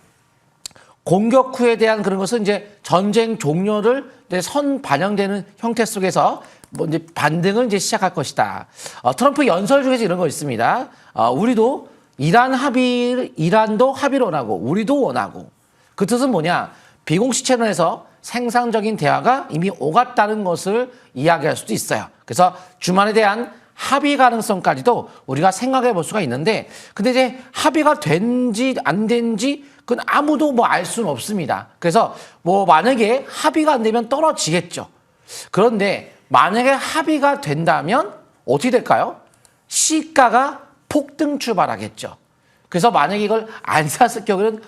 공격 후에 대한 그런 것은 이제 전쟁 종료를 이제 선 반영되는 형태 속에서 뭐 이제 반등을 이제 시작할 것이다. 트럼프 연설 중에서 이런 거 있습니다. 우리도 이란도 합의를 원하고 우리도 원하고 그 뜻은 뭐냐? 비공식 채널에서 생산적인 대화가 이미 오갔다는 것을 이야기할 수도 있어요. 그래서 주말에 대한 합의 가능성까지도 우리가 생각해 볼 수가 있는데 근데 이제 합의가 된지 안 된지 그건 아무도 뭐 알 수는 없습니다. 그래서 뭐 만약에 합의가 안 되면 떨어지겠죠. 그런데 만약에 합의가 된다면 어떻게 될까요? 시가가 폭등 출발하겠죠. 그래서 만약에 이걸 안 샀을 경우는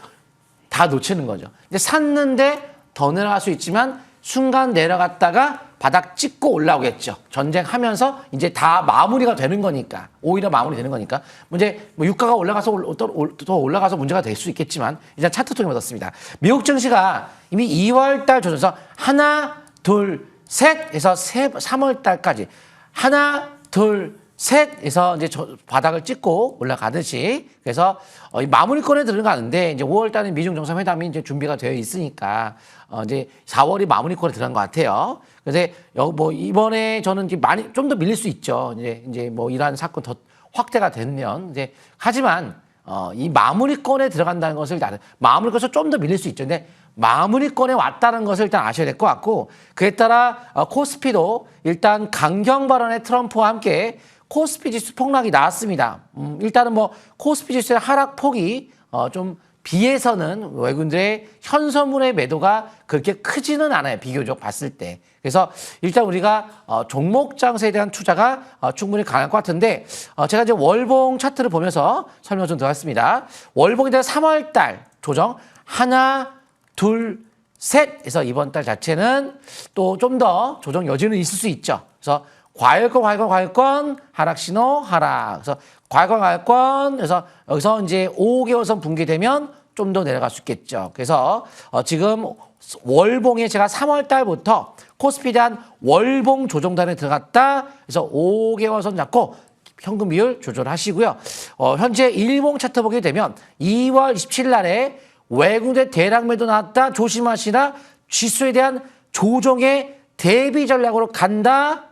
다 놓치는 거죠. 근데 샀는데 더 내려갈 수 있지만 순간 내려갔다가 바닥 찍고 올라오겠죠. 전쟁하면서 이제 다 마무리가 되는 거니까. 오히려 마무리되는 거니까. 이제 뭐 유가가 올라가서 더 올라가서 문제가 될 수 있겠지만 일단 차트 통해 받았습니다. 미국 증시가 이미 2월 달 조정에서 하나, 둘, 셋에서 3월 달까지 하나, 둘, 셋에서 이제 바닥을 찍고 올라가듯이 그래서 마무리권에 들어가는데 이제 5월 달에 미중 정상회담이 이제 준비가 되어 있으니까 이제 4월이 마무리권에 들어간 것 같아요. 그래서 뭐 이번에 저는 이제 많이 좀 더 밀릴 수 있죠. 이제 뭐 이란 사건 더 확대가 되면 이제 하지만 이 마무리권에 들어간다는 것을 일단 마무리권에서 좀 더 밀릴 수 있죠. 근데 마무리권에 왔다는 것을 일단 아셔야 될 것 같고 그에 따라 코스피도 일단 강경 발언의 트럼프와 함께 코스피 지수 폭락이 나왔습니다. 일단은 뭐 코스피 지수의 하락폭이 좀 비해서는 외국인들의 현선물의 매도가 그렇게 크지는 않아요. 비교적 봤을 때. 그래서 일단 우리가 종목 장세에 대한 투자가 충분히 가능할 것 같은데 제가 이제 월봉 차트를 보면서 설명 좀 들어갔습니다. 월봉에 대한 3월 달 조정 하나, 둘, 셋 해서 이번 달 자체는 또 좀 더 조정 여지는 있을 수 있죠. 그래서 과열권 하락 신호 하락. 그래서 과열권 그래서 여기서 이제 5개월선 붕괴되면 좀 더 내려갈 수 있겠죠. 그래서 지금 월봉에 제가 3월 달부터 코스피에 대한 월봉 조정단에 들어갔다. 그래서 5개월선 잡고 현금 비율 조절하시고요. 현재 일봉 차트 보게 되면 2월 27일 날에 외국인의 대량 매도 나왔다. 조심하시라. 지수에 대한 조정의 대비 전략으로 간다.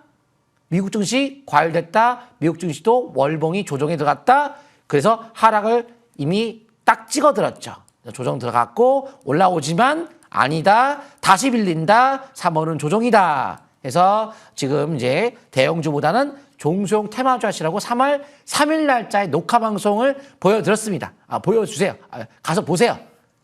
미국 증시 과열됐다. 미국 증시도 월봉이 조정에 들어갔다. 그래서 하락을 이미 딱 찍어들었죠. 조정 들어갔고 올라오지만 아니다. 다시 빌린다. 3월은 조정이다. 그래서 지금 이제 대형주보다는 종소형 테마주 하시라고 3월 3일 날짜의 녹화 방송을 보여드렸습니다. 보여주세요. 가서 보세요.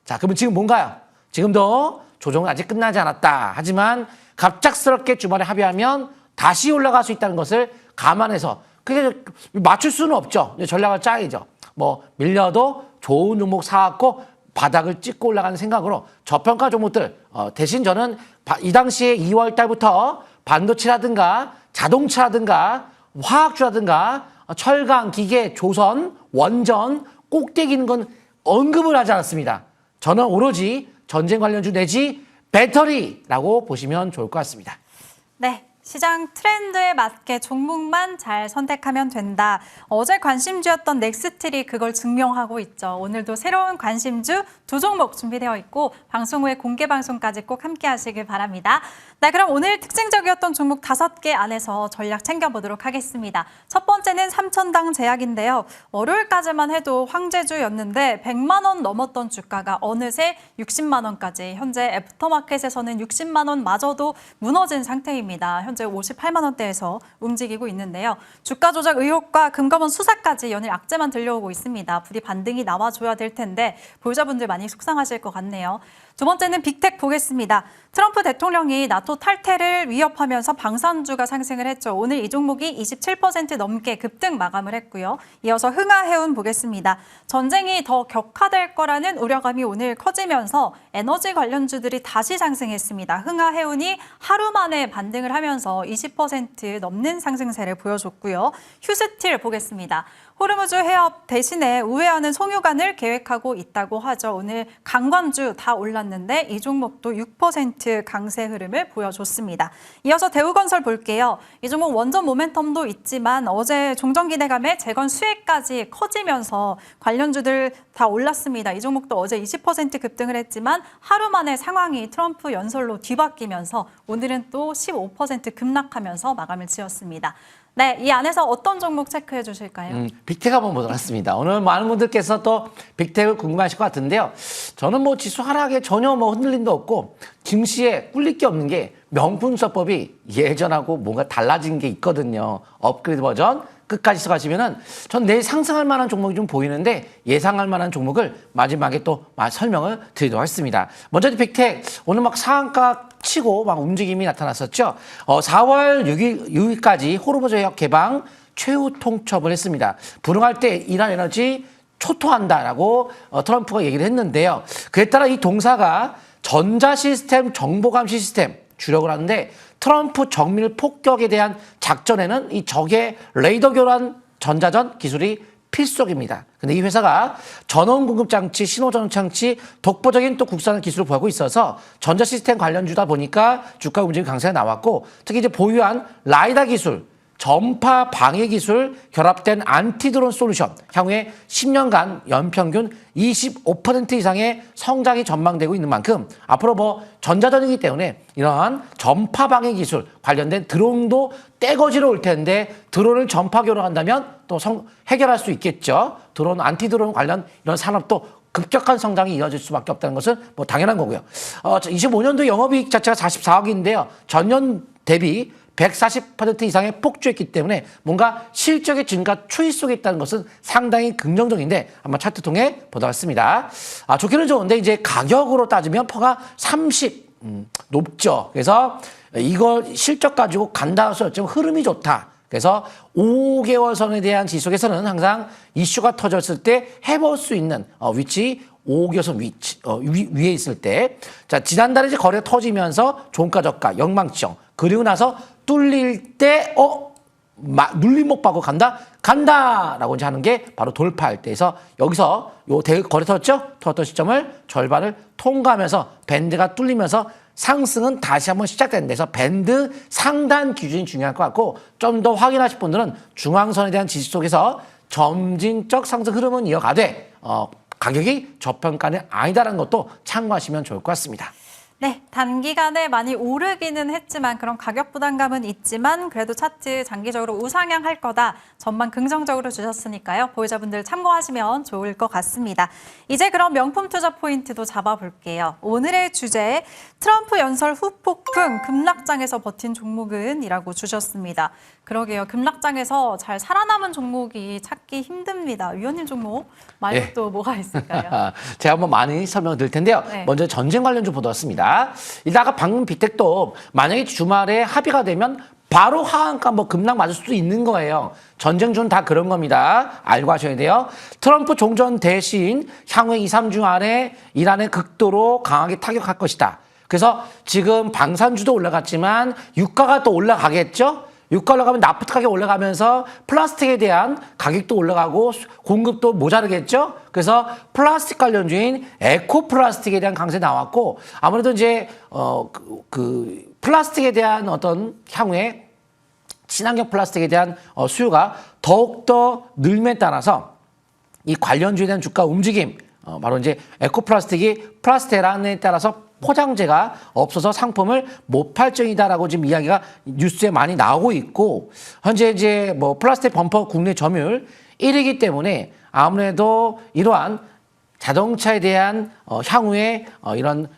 자, 그러면 지금 뭔가요? 지금도 조정은 아직 끝나지 않았다. 하지만 갑작스럽게 주말에 합의하면 다시 올라갈 수 있다는 것을 감안해서 그게 맞출 수는 없죠. 전략을 짜야죠. 뭐 밀려도 좋은 종목 사갖고 바닥을 찍고 올라가는 생각으로 저평가 종목들 대신 저는 이 당시에 2월 달부터 반도체라든가 자동차라든가 화학주라든가 철강, 기계, 조선, 원전, 꼭대기 있는 건 언급을 하지 않았습니다. 저는 오로지 전쟁 관련주 내지 배터리라고 보시면 좋을 것 같습니다. 네. 시장 트렌드에 맞게 종목만 잘 선택하면 된다. 어제 관심주였던 넥스트리 그걸 증명하고 있죠. 오늘도 새로운 관심주 2종목 준비되어 있고 방송 후에 공개 방송까지 꼭 함께 하시길 바랍니다. 네, 그럼 오늘 특징적이었던 종목 5개 안에서 전략 챙겨보도록 하겠습니다. 첫 번째는 삼천당 제약인데요. 월요일까지만 해도 황제주였는데 100만 원 넘었던 주가가 어느새 60만 원까지 현재 애프터마켓에서는 60만 원마저도 무너진 상태입니다. 현재 58만 원대에서 움직이고 있는데요. 주가 조작 의혹과 금감원 수사까지 연일 악재만 들려오고 있습니다. 부디 반등이 나와줘야 될 텐데 보유자분들 많이 속상하실 것 같네요. 두 번째는 빅텍 보겠습니다. 트럼프 대통령이 나토 탈퇴를 위협하면서 방산주가 상승을 했죠. 오늘 이 종목이 27% 넘게 급등 마감을 했고요. 이어서 흥하해운 보겠습니다. 전쟁이 더 격화될 거라는 우려감이 오늘 커지면서 에너지 관련주들이 다시 상승했습니다. 흥하해운이 하루 만에 반등을 하면서 20% 넘는 상승세를 보여줬고요. 휴스틸 보겠습니다. 호르무즈 해협 대신에 우회하는 송유관을 계획하고 있다고 하죠. 오늘 강관주 다 올랐는데 이 종목도 6% 강세 흐름을 보여줬습니다. 이어서 대우건설 볼게요. 이 종목 원전 모멘텀도 있지만 어제 종전 기대감에 재건 수혜까지 커지면서 관련주들 다 올랐습니다. 이 종목도 어제 20% 급등을 했지만 하루 만에 상황이 트럼프 연설로 뒤바뀌면서 오늘은 또 15% 급락하면서 마감을 지었습니다. 네, 이 안에서 어떤 종목 체크해 주실까요? 빅텍 한번 보도록 하겠습니다. 오늘 많은 분들께서 또 빅텍을 궁금하실 것 같은데요. 저는 뭐 지수 하락에 전혀 뭐 흔들림도 없고 증시에 꿀릴 게 없는 게 명품 수법이 예전하고 뭔가 달라진 게 있거든요. 업그레이드 버전 끝까지 써가시면은 전 내일 상승할 만한 종목이 좀 보이는데 예상할 만한 종목을 마지막에 또 설명을 드리도록 하겠습니다. 먼저 빅텍 오늘 막 상한가 치고 막 움직임이 나타났었죠. 4월 6일까지 호르무즈 해협 개방 최후 통첩을 했습니다. 불응할 때 이란 에너지 초토한다라고 트럼프가 얘기를 했는데요. 그에 따라 이 동사가 전자 시스템, 정보감 시스템 주력을 하는데 트럼프 정밀 폭격에 대한 작전에는 이 적의 레이더 교란 전자전 기술이 필수적입니다. 근데 이 회사가 전원 공급 장치, 신호 전원 장치, 독보적인 또 국산 기술을 보유하고 있어서 전자 시스템 관련주다 보니까 주가 움직임 강세가 나왔고 특히 이제 보유한 라이다 기술, 전파 방해 기술 결합된 안티드론 솔루션 향후에 10년간 연평균 25% 이상의 성장이 전망되고 있는 만큼 앞으로 뭐 전자전이기 때문에 이러한 전파 방해 기술 관련된 드론도 떼거지로 올 텐데 드론을 전파 교란한다면 또 해결할 수 있겠죠. 드론 안티드론 관련 이런 산업도 급격한 성장이 이어질 수밖에 없다는 것은 뭐 당연한 거고요. 25년도 영업이익 자체가 44억인데요. 전년 대비 140% 이상의 폭주했기 때문에 뭔가 실적의 증가 추이 속에 있다는 것은 상당히 긍정적인데 한번 차트 통해 보도록 하겠습니다. 좋기는 좋은데 이제 가격으로 따지면 퍼가 30 높죠. 그래서 이걸 실적 가지고 간다 해서 좀 흐름이 좋다. 그래서 5개월 선에 대한 지속에서는 항상 이슈가 터졌을 때 해볼 수 있는 위치 5개선 위에 있을 때, 자, 지난달에 이제 거래가 터지면서 종가 저가, 영망치형, 그리고 나서 뚫릴 때, 눌림목 받고 간다라고 이제 하는 게 바로 돌파할 때에서 여기서 거래 터졌죠? 터졌던 시점을 절반을 통과하면서 밴드가 뚫리면서 상승은 다시 한번 시작되는 데서 밴드 상단 기준이 중요할 것 같고 좀 더 확인하실 분들은 중앙선에 대한 지지 속에서 점진적 상승 흐름은 이어가되, 가격이 저평가는 아니다라는 것도 참고하시면 좋을 것 같습니다. 네, 단기간에 많이 오르기는 했지만 그런 가격 부담감은 있지만 그래도 차트 장기적으로 우상향할 거다. 전망 긍정적으로 주셨으니까요. 보유자분들 참고하시면 좋을 것 같습니다. 이제 그럼 명품 투자 포인트도 잡아볼게요. 오늘의 주제, 트럼프 연설 후 폭풍, 급락장에서 버틴 종목은? 이라고 주셨습니다. 그러게요. 급락장에서 잘 살아남은 종목이 찾기 힘듭니다. 위원님 종목 말고 또 뭐가 있을까요? 제가 한번 많이 설명을 드릴 텐데요. 네. 먼저 전쟁 관련 좀 보도록 하겠습니다. 일단 아까 방금 빅텍도 만약에 주말에 합의가 되면 바로 하한가 급락 맞을 수도 있는 거예요. 전쟁 중 다 그런 겁니다. 알고 하셔야 돼요. 트럼프 종전 대신 향후 2, 3주 안에 이란의 극도로 강하게 타격할 것이다. 그래서 지금 방산주도 올라갔지만 유가가 또 올라가겠죠? 유가 올라가면 나프트 가격 올라가면서 플라스틱에 대한 가격도 올라가고 공급도 모자르겠죠? 그래서 플라스틱 관련주인 에코 플라스틱에 대한 강세 나왔고 아무래도 이제 플라스틱에 대한 어떤 향후에 친환경 플라스틱에 대한 수요가 더욱더 늘음에 따라서 이 관련주에 대한 주가 움직임, 바로 이제 에코 플라스틱이 플라스테란에 따라서 포장재가 없어서 상품을 못 팔 정이다라고 지금 이야기가 뉴스에 많이 나오고 있고, 현재 이제 플라스틱 범퍼 국내 점유율 1위이기 때문에 아무래도 이러한 자동차에 대한 향후에 이런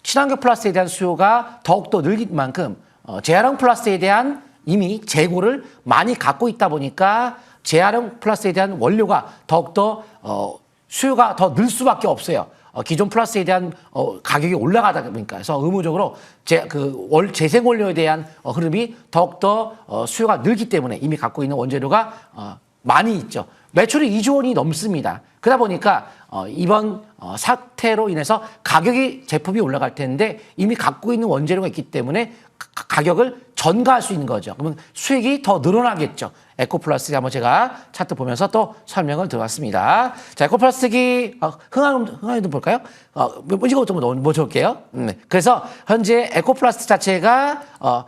친환경 플라스틱에 대한 수요가 더욱더 늘길 만큼 재활용 플라스틱에 대한 이미 재고를 많이 갖고 있다 보니까 재활용 플라스틱에 대한 원료가 더욱더 수요가 더 늘 수밖에 없어요. 기존 플라스틱에 대한 가격이 올라가다 보니까 그래서 의무적으로 재생 원료에 대한 흐름이 더욱더 수요가 늘기 때문에 이미 갖고 있는 원재료가 많이 있죠. 매출이 2조 원이 넘습니다. 그러다 보니까 이번 사태로 인해서 가격이 제품이 올라갈 텐데 이미 갖고 있는 원재료가 있기 때문에 가격을 전가할 수 있는 거죠. 그러면 수익이 더 늘어나겠죠. 에코플라스틱 한번 제가 차트 보면서 또 설명을 들어봤습니다. 자, 에코플라스틱이 흥하는 볼까요? 이거부터 먼저 볼게요. 그래서 현재 에코플라스틱 자체가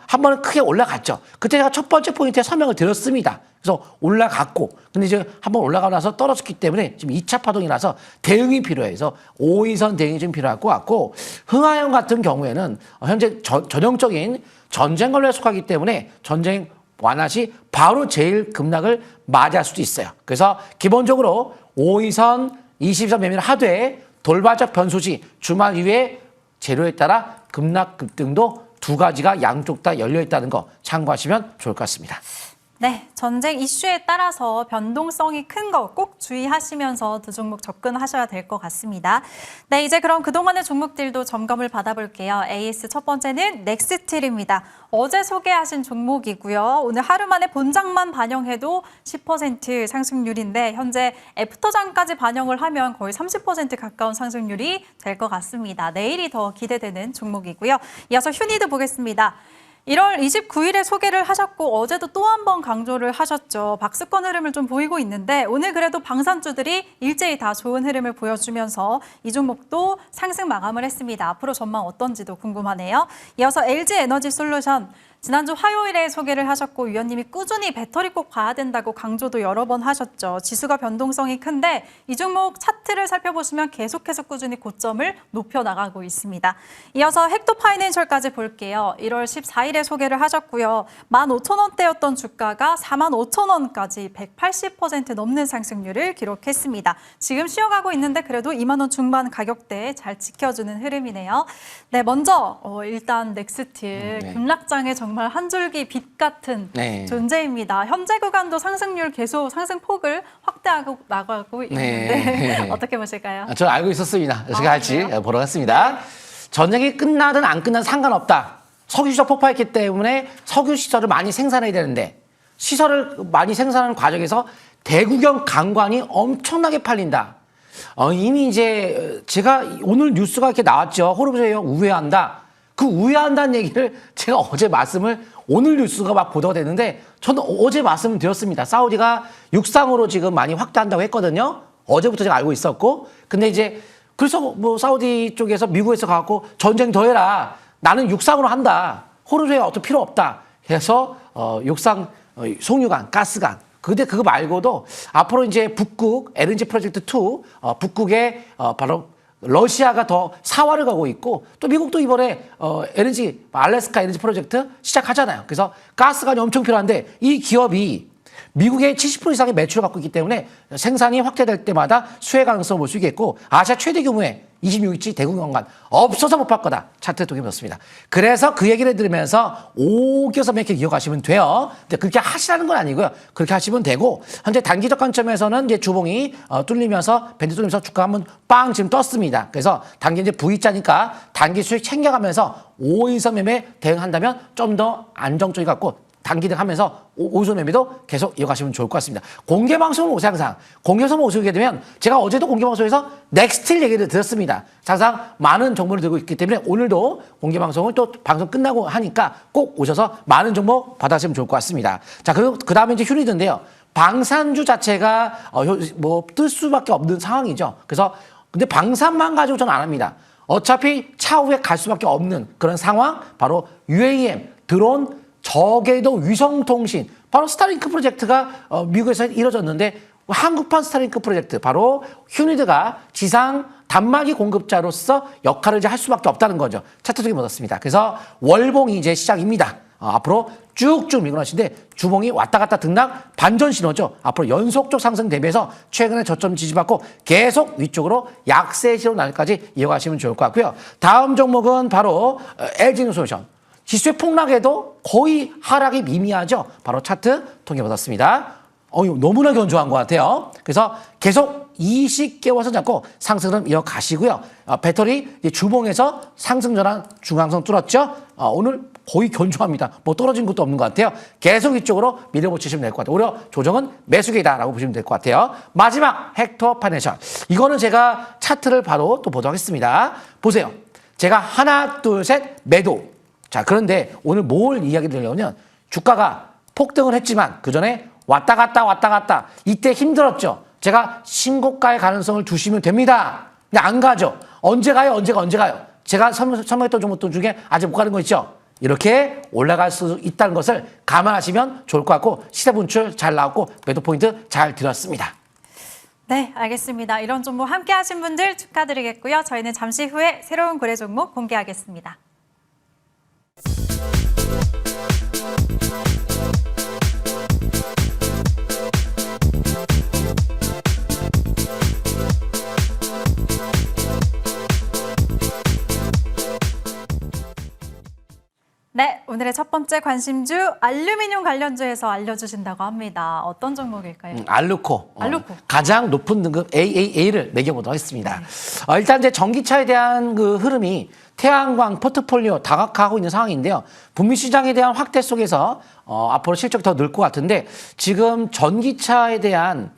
한 번은 크게 올라갔죠. 그때 제가 첫 번째 포인트에 설명을 드렸습니다. 그래서 올라갔고, 근데 이제 한번 올라가고 나서 떨어졌기 때문에 지금 2차 파동이라서 대응이 필요해서 5위선 대응이 좀 필요할 것 같고, 흥하형 같은 경우에는 현재 전형적인 전쟁 관련에 속하기 때문에 전쟁 완화 시 바로 제일 급락을 맞이할 수도 있어요. 그래서 기본적으로 5위선, 20선 매매를 하되 돌발적 변수 시 주말 이후에 재료에 따라 급락, 급등도 두 가지가 양쪽 다 열려 있다는 거 참고하시면 좋을 것 같습니다. 네, 전쟁 이슈에 따라서 변동성이 큰 거 꼭 주의하시면서 두 종목 접근하셔야 될 것 같습니다. 네, 이제 그럼 그동안의 종목들도 점검을 받아볼게요. AS 첫 번째는 넥스틸입니다. 어제 소개하신 종목이고요. 오늘 하루 만에 본장만 반영해도 10% 상승률인데 현재 애프터장까지 반영을 하면 거의 30% 가까운 상승률이 될 것 같습니다. 내일이 더 기대되는 종목이고요. 이어서 휴니드 보겠습니다. 1월 29일에 소개를 하셨고 어제도 또 한 번 강조를 하셨죠. 박스권 흐름을 좀 보이고 있는데 오늘 그래도 방산주들이 일제히 다 좋은 흐름을 보여주면서 이 종목도 상승 마감을 했습니다. 앞으로 전망 어떤지도 궁금하네요. 이어서 LG에너지솔루션. 지난주 화요일에 소개를 하셨고 위원님이 꾸준히 배터리 꼭 봐야 된다고 강조도 여러 번 하셨죠. 지수가 변동성이 큰데 이 종목 차트를 살펴보시면 계속해서 꾸준히 고점을 높여나가고 있습니다. 이어서 헥토파이낸셜까지 볼게요. 1월 14일에 소개를 하셨고요. 15,000원대였던 주가가 45,000원까지 180% 넘는 상승률을 기록했습니다. 지금 쉬어가고 있는데 그래도 2만 원 중반 가격대에 잘 지켜주는 흐름이네요. 네, 먼저 일단 넥스틸 급락장의 정말 한 줄기 빛 같은 네. 존재입니다. 현재 구간도 상승률 계속 상승폭을 확대하고 나가고 있는데 네. 어떻게 보실까요? 저 알고 있었습니다. 어떻게 할지 그래요? 보러 갔습니다. 전쟁이 끝나든 안 끝나든 상관없다. 석유 시설 폭파했기 때문에 석유 시설을 많이 생산해야 되는데 시설을 많이 생산하는 과정에서 대구경 강관이 엄청나게 팔린다. 이미 이제 제가 오늘 뉴스가 이렇게 나왔죠. 호르무즈해역 우회한다. 그 우회한다는 얘기를 제가 어제 말씀을 오늘 뉴스가 막 보도가 됐는데 저는 어제 말씀을 드렸습니다. 사우디가 육상으로 지금 많이 확대한다고 했거든요. 어제부터 제가 알고 있었고. 근데 이제 그래서 뭐 사우디 쪽에서 미국에서 가갖고 전쟁 더 해라. 나는 육상으로 한다. 호르무즈해역 어떤 필요 없다. 그래서 육상 송유관, 가스관. 근데 그거 말고도 앞으로 이제 북극 LNG 프로젝트 2, 북극에 바로 러시아가 더 사활을 가고 있고 또 미국도 이번에 LNG, 알래스카 LNG 프로젝트 시작하잖아요. 그래서 가스관이 엄청 필요한데 이 기업이 미국의 70% 이상의 매출을 갖고 있기 때문에 생산이 확대될 때마다 수혜 가능성을 볼 수 있겠고 아시아 최대 규모의 26인치 대구경관 없어서 못 볼 거다. 차트에 통해 봤습니다. 그래서 그 얘기를 들으면서 오겨서 몇 개 기억하시면 돼요. 근데 그렇게 하시라는 건 아니고요. 그렇게 하시면 되고 현재 단기적 관점에서는 이제 주봉이 뚫리면서 밴드 뚫리면서 주가 한번 빵 지금 떴습니다. 그래서 단기 이제 V자니까 단기 수익 챙겨가면서 5인선 매매 대응한다면 좀 더 안정적이 같고 단기 대응하면서 오선 매매도 계속 이어가시면 좋을 것 같습니다. 공개방송을 오세요, 항상. 공개방송을 오시게 되면 제가 어제도 공개방송에서 넥스틸 얘기를 드렸습니다. 항상 많은 정보를 들고 있기 때문에 오늘도 공개방송을 또 방송 끝나고 하니까 꼭 오셔서 많은 정보 받아가시면 좋을 것 같습니다. 자, 그리고 그 다음에 이제 휴리드인데요. 방산주 자체가 뭐 뜰 수밖에 없는 상황이죠. 그래서 근데 방산만 가지고 저는 안 합니다. 어차피 차후에 갈 수밖에 없는 그런 상황, 바로 UAM, 드론, 저궤도 위성통신, 바로 스타링크 프로젝트가 미국에서 이뤄졌는데 한국판 스타링크 프로젝트, 바로 휴니드가 지상 단말기 공급자로서 역할을 이제 할 수밖에 없다는 거죠. 차트 쪽에 묻었습니다. 그래서 월봉이 이제 시작입니다. 앞으로 쭉쭉 밀고 나시는데 주봉이 왔다 갔다 등락 반전 신호죠. 앞으로 연속적 상승 대비해서 최근에 저점 지지받고 계속 위쪽으로 약세 신호 날까지 이어가시면 좋을 것 같고요. 다음 종목은 바로 LG에너솔루션. 지수의 폭락에도 거의 하락이 미미하죠. 바로 차트 통해 받았습니다. 너무나 견조한 것 같아요. 그래서 계속 20개월선 잡고 상승은 이어가시고요. 배터리 주봉에서 상승 전환 중앙선 뚫었죠. 오늘 거의 견조합니다. 뭐 떨어진 것도 없는 것 같아요. 계속 이쪽으로 밀어붙이시면 될 것 같아요. 오히려 조정은 매수기다라고 보시면 될 것 같아요. 마지막 헥터 파이낸셜. 이거는 제가 차트를 바로 또 보도록 하겠습니다. 보세요. 제가 하나, 둘, 셋 매도. 자, 그런데 오늘 뭘 이야기 드리려면 주가가 폭등을 했지만 그 전에 왔다 갔다 이때 힘들었죠. 제가 신고가의 가능성을 두시면 됩니다. 근데 안 가죠. 언제 가요? 제가 설명했던 종목들 중에 아직 못 가는 거 있죠. 이렇게 올라갈 수 있다는 것을 감안하시면 좋을 것 같고 시세 분출 잘 나왔고 매도 포인트 잘 들었습니다. 네, 알겠습니다. 이런 종목 함께 하신 분들 축하드리겠고요. 저희는 잠시 후에 새로운 거래 종목 공개하겠습니다. 네, 오늘의 첫 번째 관심주 알루미늄 관련주에서 알려주신다고 합니다. 어떤 종목일까요? 알루코. 알루코. 가장 높은 등급 AAA를 매겨보도록 하겠습니다. 일단 이제 전기차에 대한 그 흐름이 태양광 포트폴리오 다각화하고 있는 상황인데요. 북미 시장에 대한 확대 속에서 앞으로 실적이 더 늘 것 같은데 지금 전기차에 대한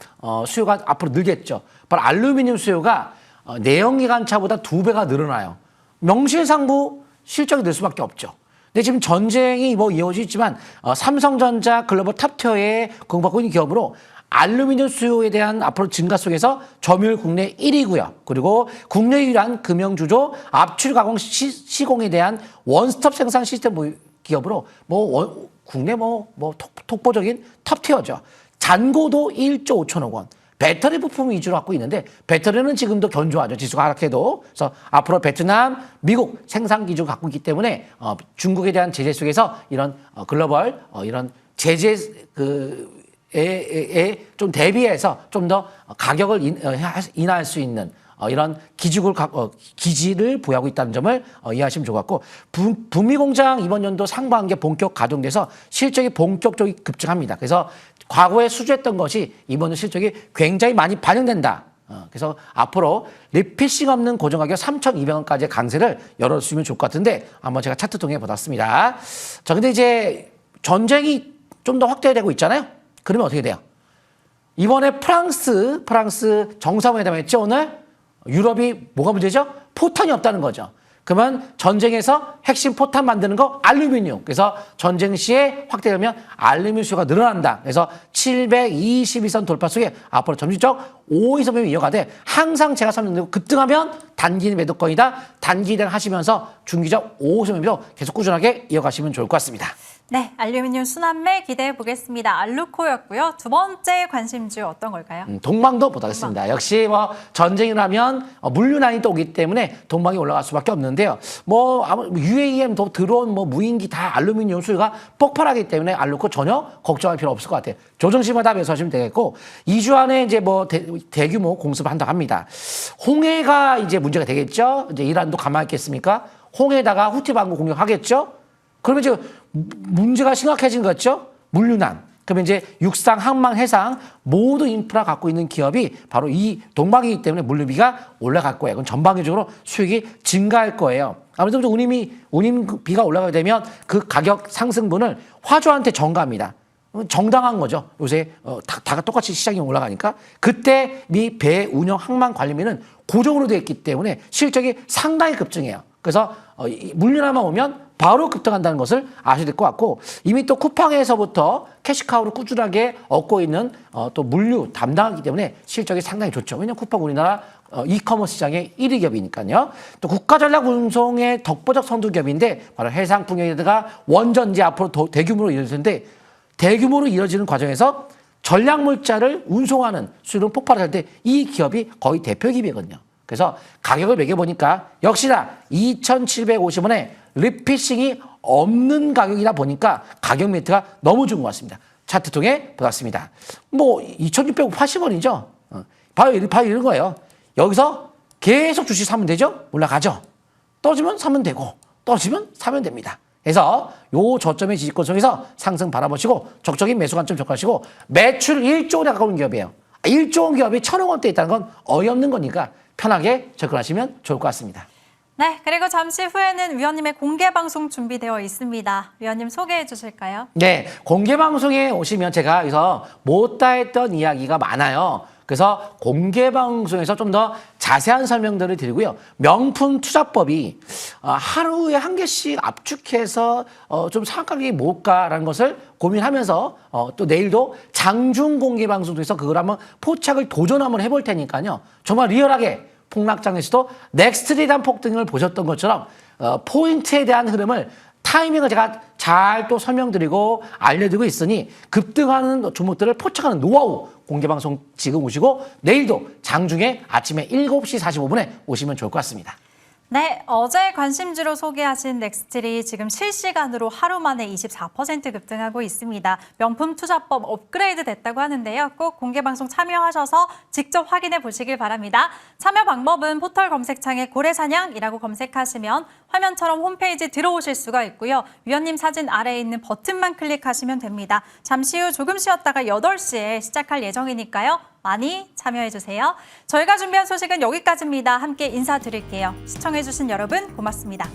수요가 앞으로 늘겠죠. 바로 알루미늄 수요가 내연기관차보다 2배가 늘어나요. 명실상부 실적이 늘 수밖에 없죠. 근데 지금 전쟁이 뭐 이어지지만 삼성전자 글로벌 탑티어에 공급하고 있는 기업으로 알루미늄 수요에 대한 앞으로 증가 속에서 점유율 국내 1위고요. 그리고 국내 유일한 금형주조 압출 가공 시공에 대한 원스톱 생산 시스템 기업으로 국내 독보적인 탑티어죠. 잔고도 1조 5천억 원. 배터리 부품 위주로 갖고 있는데 배터리는 지금도 견조하죠. 지수가 하락해도. 그래서 앞으로 베트남, 미국 생산 기준 갖고 있기 때문에 중국에 대한 제재 속에서 이런 글로벌 이런 제재 에 좀 대비해서 좀 더 가격을 인하할 수 있는 이런 기지를 보유하고 있다는 점을 이해하시면 좋을 것 같고 북미공장 이번 연도 상반기에 본격 가동돼서 실적이 본격적으로 급증합니다. 그래서 과거에 수주했던 것이 이번 년 실적이 굉장히 많이 반영된다. 그래서 앞으로 리피싱 없는 고정가격 3,200원까지의 강세를 열어주시면 좋을 것 같은데 한번 제가 차트 통해 보았습니다. 자, 근데 이제 전쟁이 좀 더 확대되고 있잖아요. 그러면 어떻게 돼요? 이번에 프랑스 정상회담 했죠, 오늘? 유럽이 뭐가 문제죠? 포탄이 없다는 거죠. 그러면 전쟁에서 핵심 포탄 만드는 거 알루미늄. 그래서 전쟁 시에 확대되면 알루미늄 수요가 늘어난다. 그래서 722선 돌파 속에 앞으로 점진적 5위 선배이 이어가되 항상 제가 설명드리고 급등하면 단기 매도권이다. 단기 대응하시면서 중기적 5위 선배도 계속 꾸준하게 이어가시면 좋을 것 같습니다. 네, 알루미늄 순환매 기대해 보겠습니다. 알루코였고요. 두 번째 관심주 어떤 걸까요? 동방도 보도하겠습니다. 역시 뭐 전쟁이라면 물류난이 또 오기 때문에 동방이 올라갈 수밖에 없는데요. UAM도 들어온 무인기 다 알루미늄 수요가 폭발하기 때문에 알루코 전혀 걱정할 필요 없을 것 같아요. 조정시마다 매수하시면 되겠고 2주 안에 이제 대규모 공습을 한다고 합니다. 홍해가 이제 문제가 되겠죠. 이제 이란도 가만히 있겠습니까? 홍해에다가 후티 방공 공격하겠죠. 그러면 이제 문제가 심각해진 거죠. 물류난. 그러면 이제 육상, 항만, 해상 모두 인프라 갖고 있는 기업이 바로 이 동방이기 때문에 물류비가 올라갈 거예요. 그럼 전방위적으로 수익이 증가할 거예요. 아무래도 운임비가 올라가게 되면 그 가격 상승분을 화주한테 전가합니다. 정당한 거죠. 요새 다 똑같이 시장이 올라가니까. 그때 이 배 운영 항만 관리비는 고정으로 되어 있기 때문에 실적이 상당히 급증해요. 그래서 물류난만 오면 바로 급등한다는 것을 아셔야 될 것 같고 이미 또 쿠팡에서부터 캐시카우를 꾸준하게 얻고 있는 또 물류 담당하기 때문에 실적이 상당히 좋죠. 왜냐하면 쿠팡 우리나라 이커머스 시장의 1위 기업이니까요. 또 국가전략운송의 독보적 선두기업인데 바로 해상풍력에다가 원전지 앞으로 더 대규모로 이루어질 텐데 대규모로 이루어지는 과정에서 전략물자를 운송하는 수율은 폭발할 때 이 기업이 거의 대표 기업이거든요. 그래서 가격을 매겨보니까 역시나 2,750원에 리피싱이 없는 가격이다 보니까 가격 매트가 너무 좋은 것 같습니다. 차트 통해 보았습니다. 2,680원이죠. 봐요 이런 거예요. 여기서 계속 주식 사면 되죠? 올라가죠. 떨어지면 사면 되고 떨어지면 사면 됩니다. 그래서 요 저점의 지지권 속에서 상승 바라보시고 적적인 매수 관점 접근하시고 매출 1조 원에 가까운 기업이에요. 1조 원 기업이 1,000억 원대 있다는 건 어이없는 거니까 편하게 접근하시면 좋을 것 같습니다. 네, 그리고 잠시 후에는 위원님의 공개 방송 준비되어 있습니다. 위원님 소개해 주실까요? 네, 공개 방송에 오시면 제가 여기서 못다 했던 이야기가 많아요. 그래서 공개 방송에서 좀 더 자세한 설명들을 드리고요. 명품 투자법이 하루에 한 개씩 압축해서 좀 상한가격이 뭘까라는 것을 고민하면서 또 내일도 장중 공개 방송도 해서 그걸 한번 포착을 도전 한번 해볼 테니까요. 정말 리얼하게 폭락장에서도 넥스트에 대한 폭등을 보셨던 것처럼 포인트에 대한 흐름을 타이밍을 제가 잘 또 설명드리고 알려드리고 있으니 급등하는 종목들을 포착하는 노하우 공개방송 지금 오시고 내일도 장중에 아침에 7시 45분에 오시면 좋을 것 같습니다. 네, 어제 관심주로 소개하신 넥스트리 지금 실시간으로 하루 만에 24% 급등하고 있습니다. 명품 투자법 업그레이드 됐다고 하는데요. 꼭 공개방송 참여하셔서 직접 확인해 보시길 바랍니다. 참여 방법은 포털 검색창에 고래사냥이라고 검색하시면 화면처럼 홈페이지 들어오실 수가 있고요. 위원님 사진 아래에 있는 버튼만 클릭하시면 됩니다. 잠시 후 조금 쉬었다가 8시에 시작할 예정이니까요. 많이 참여해주세요. 저희가 준비한 소식은 여기까지입니다. 함께 인사드릴게요. 시청해주신 여러분 고맙습니다.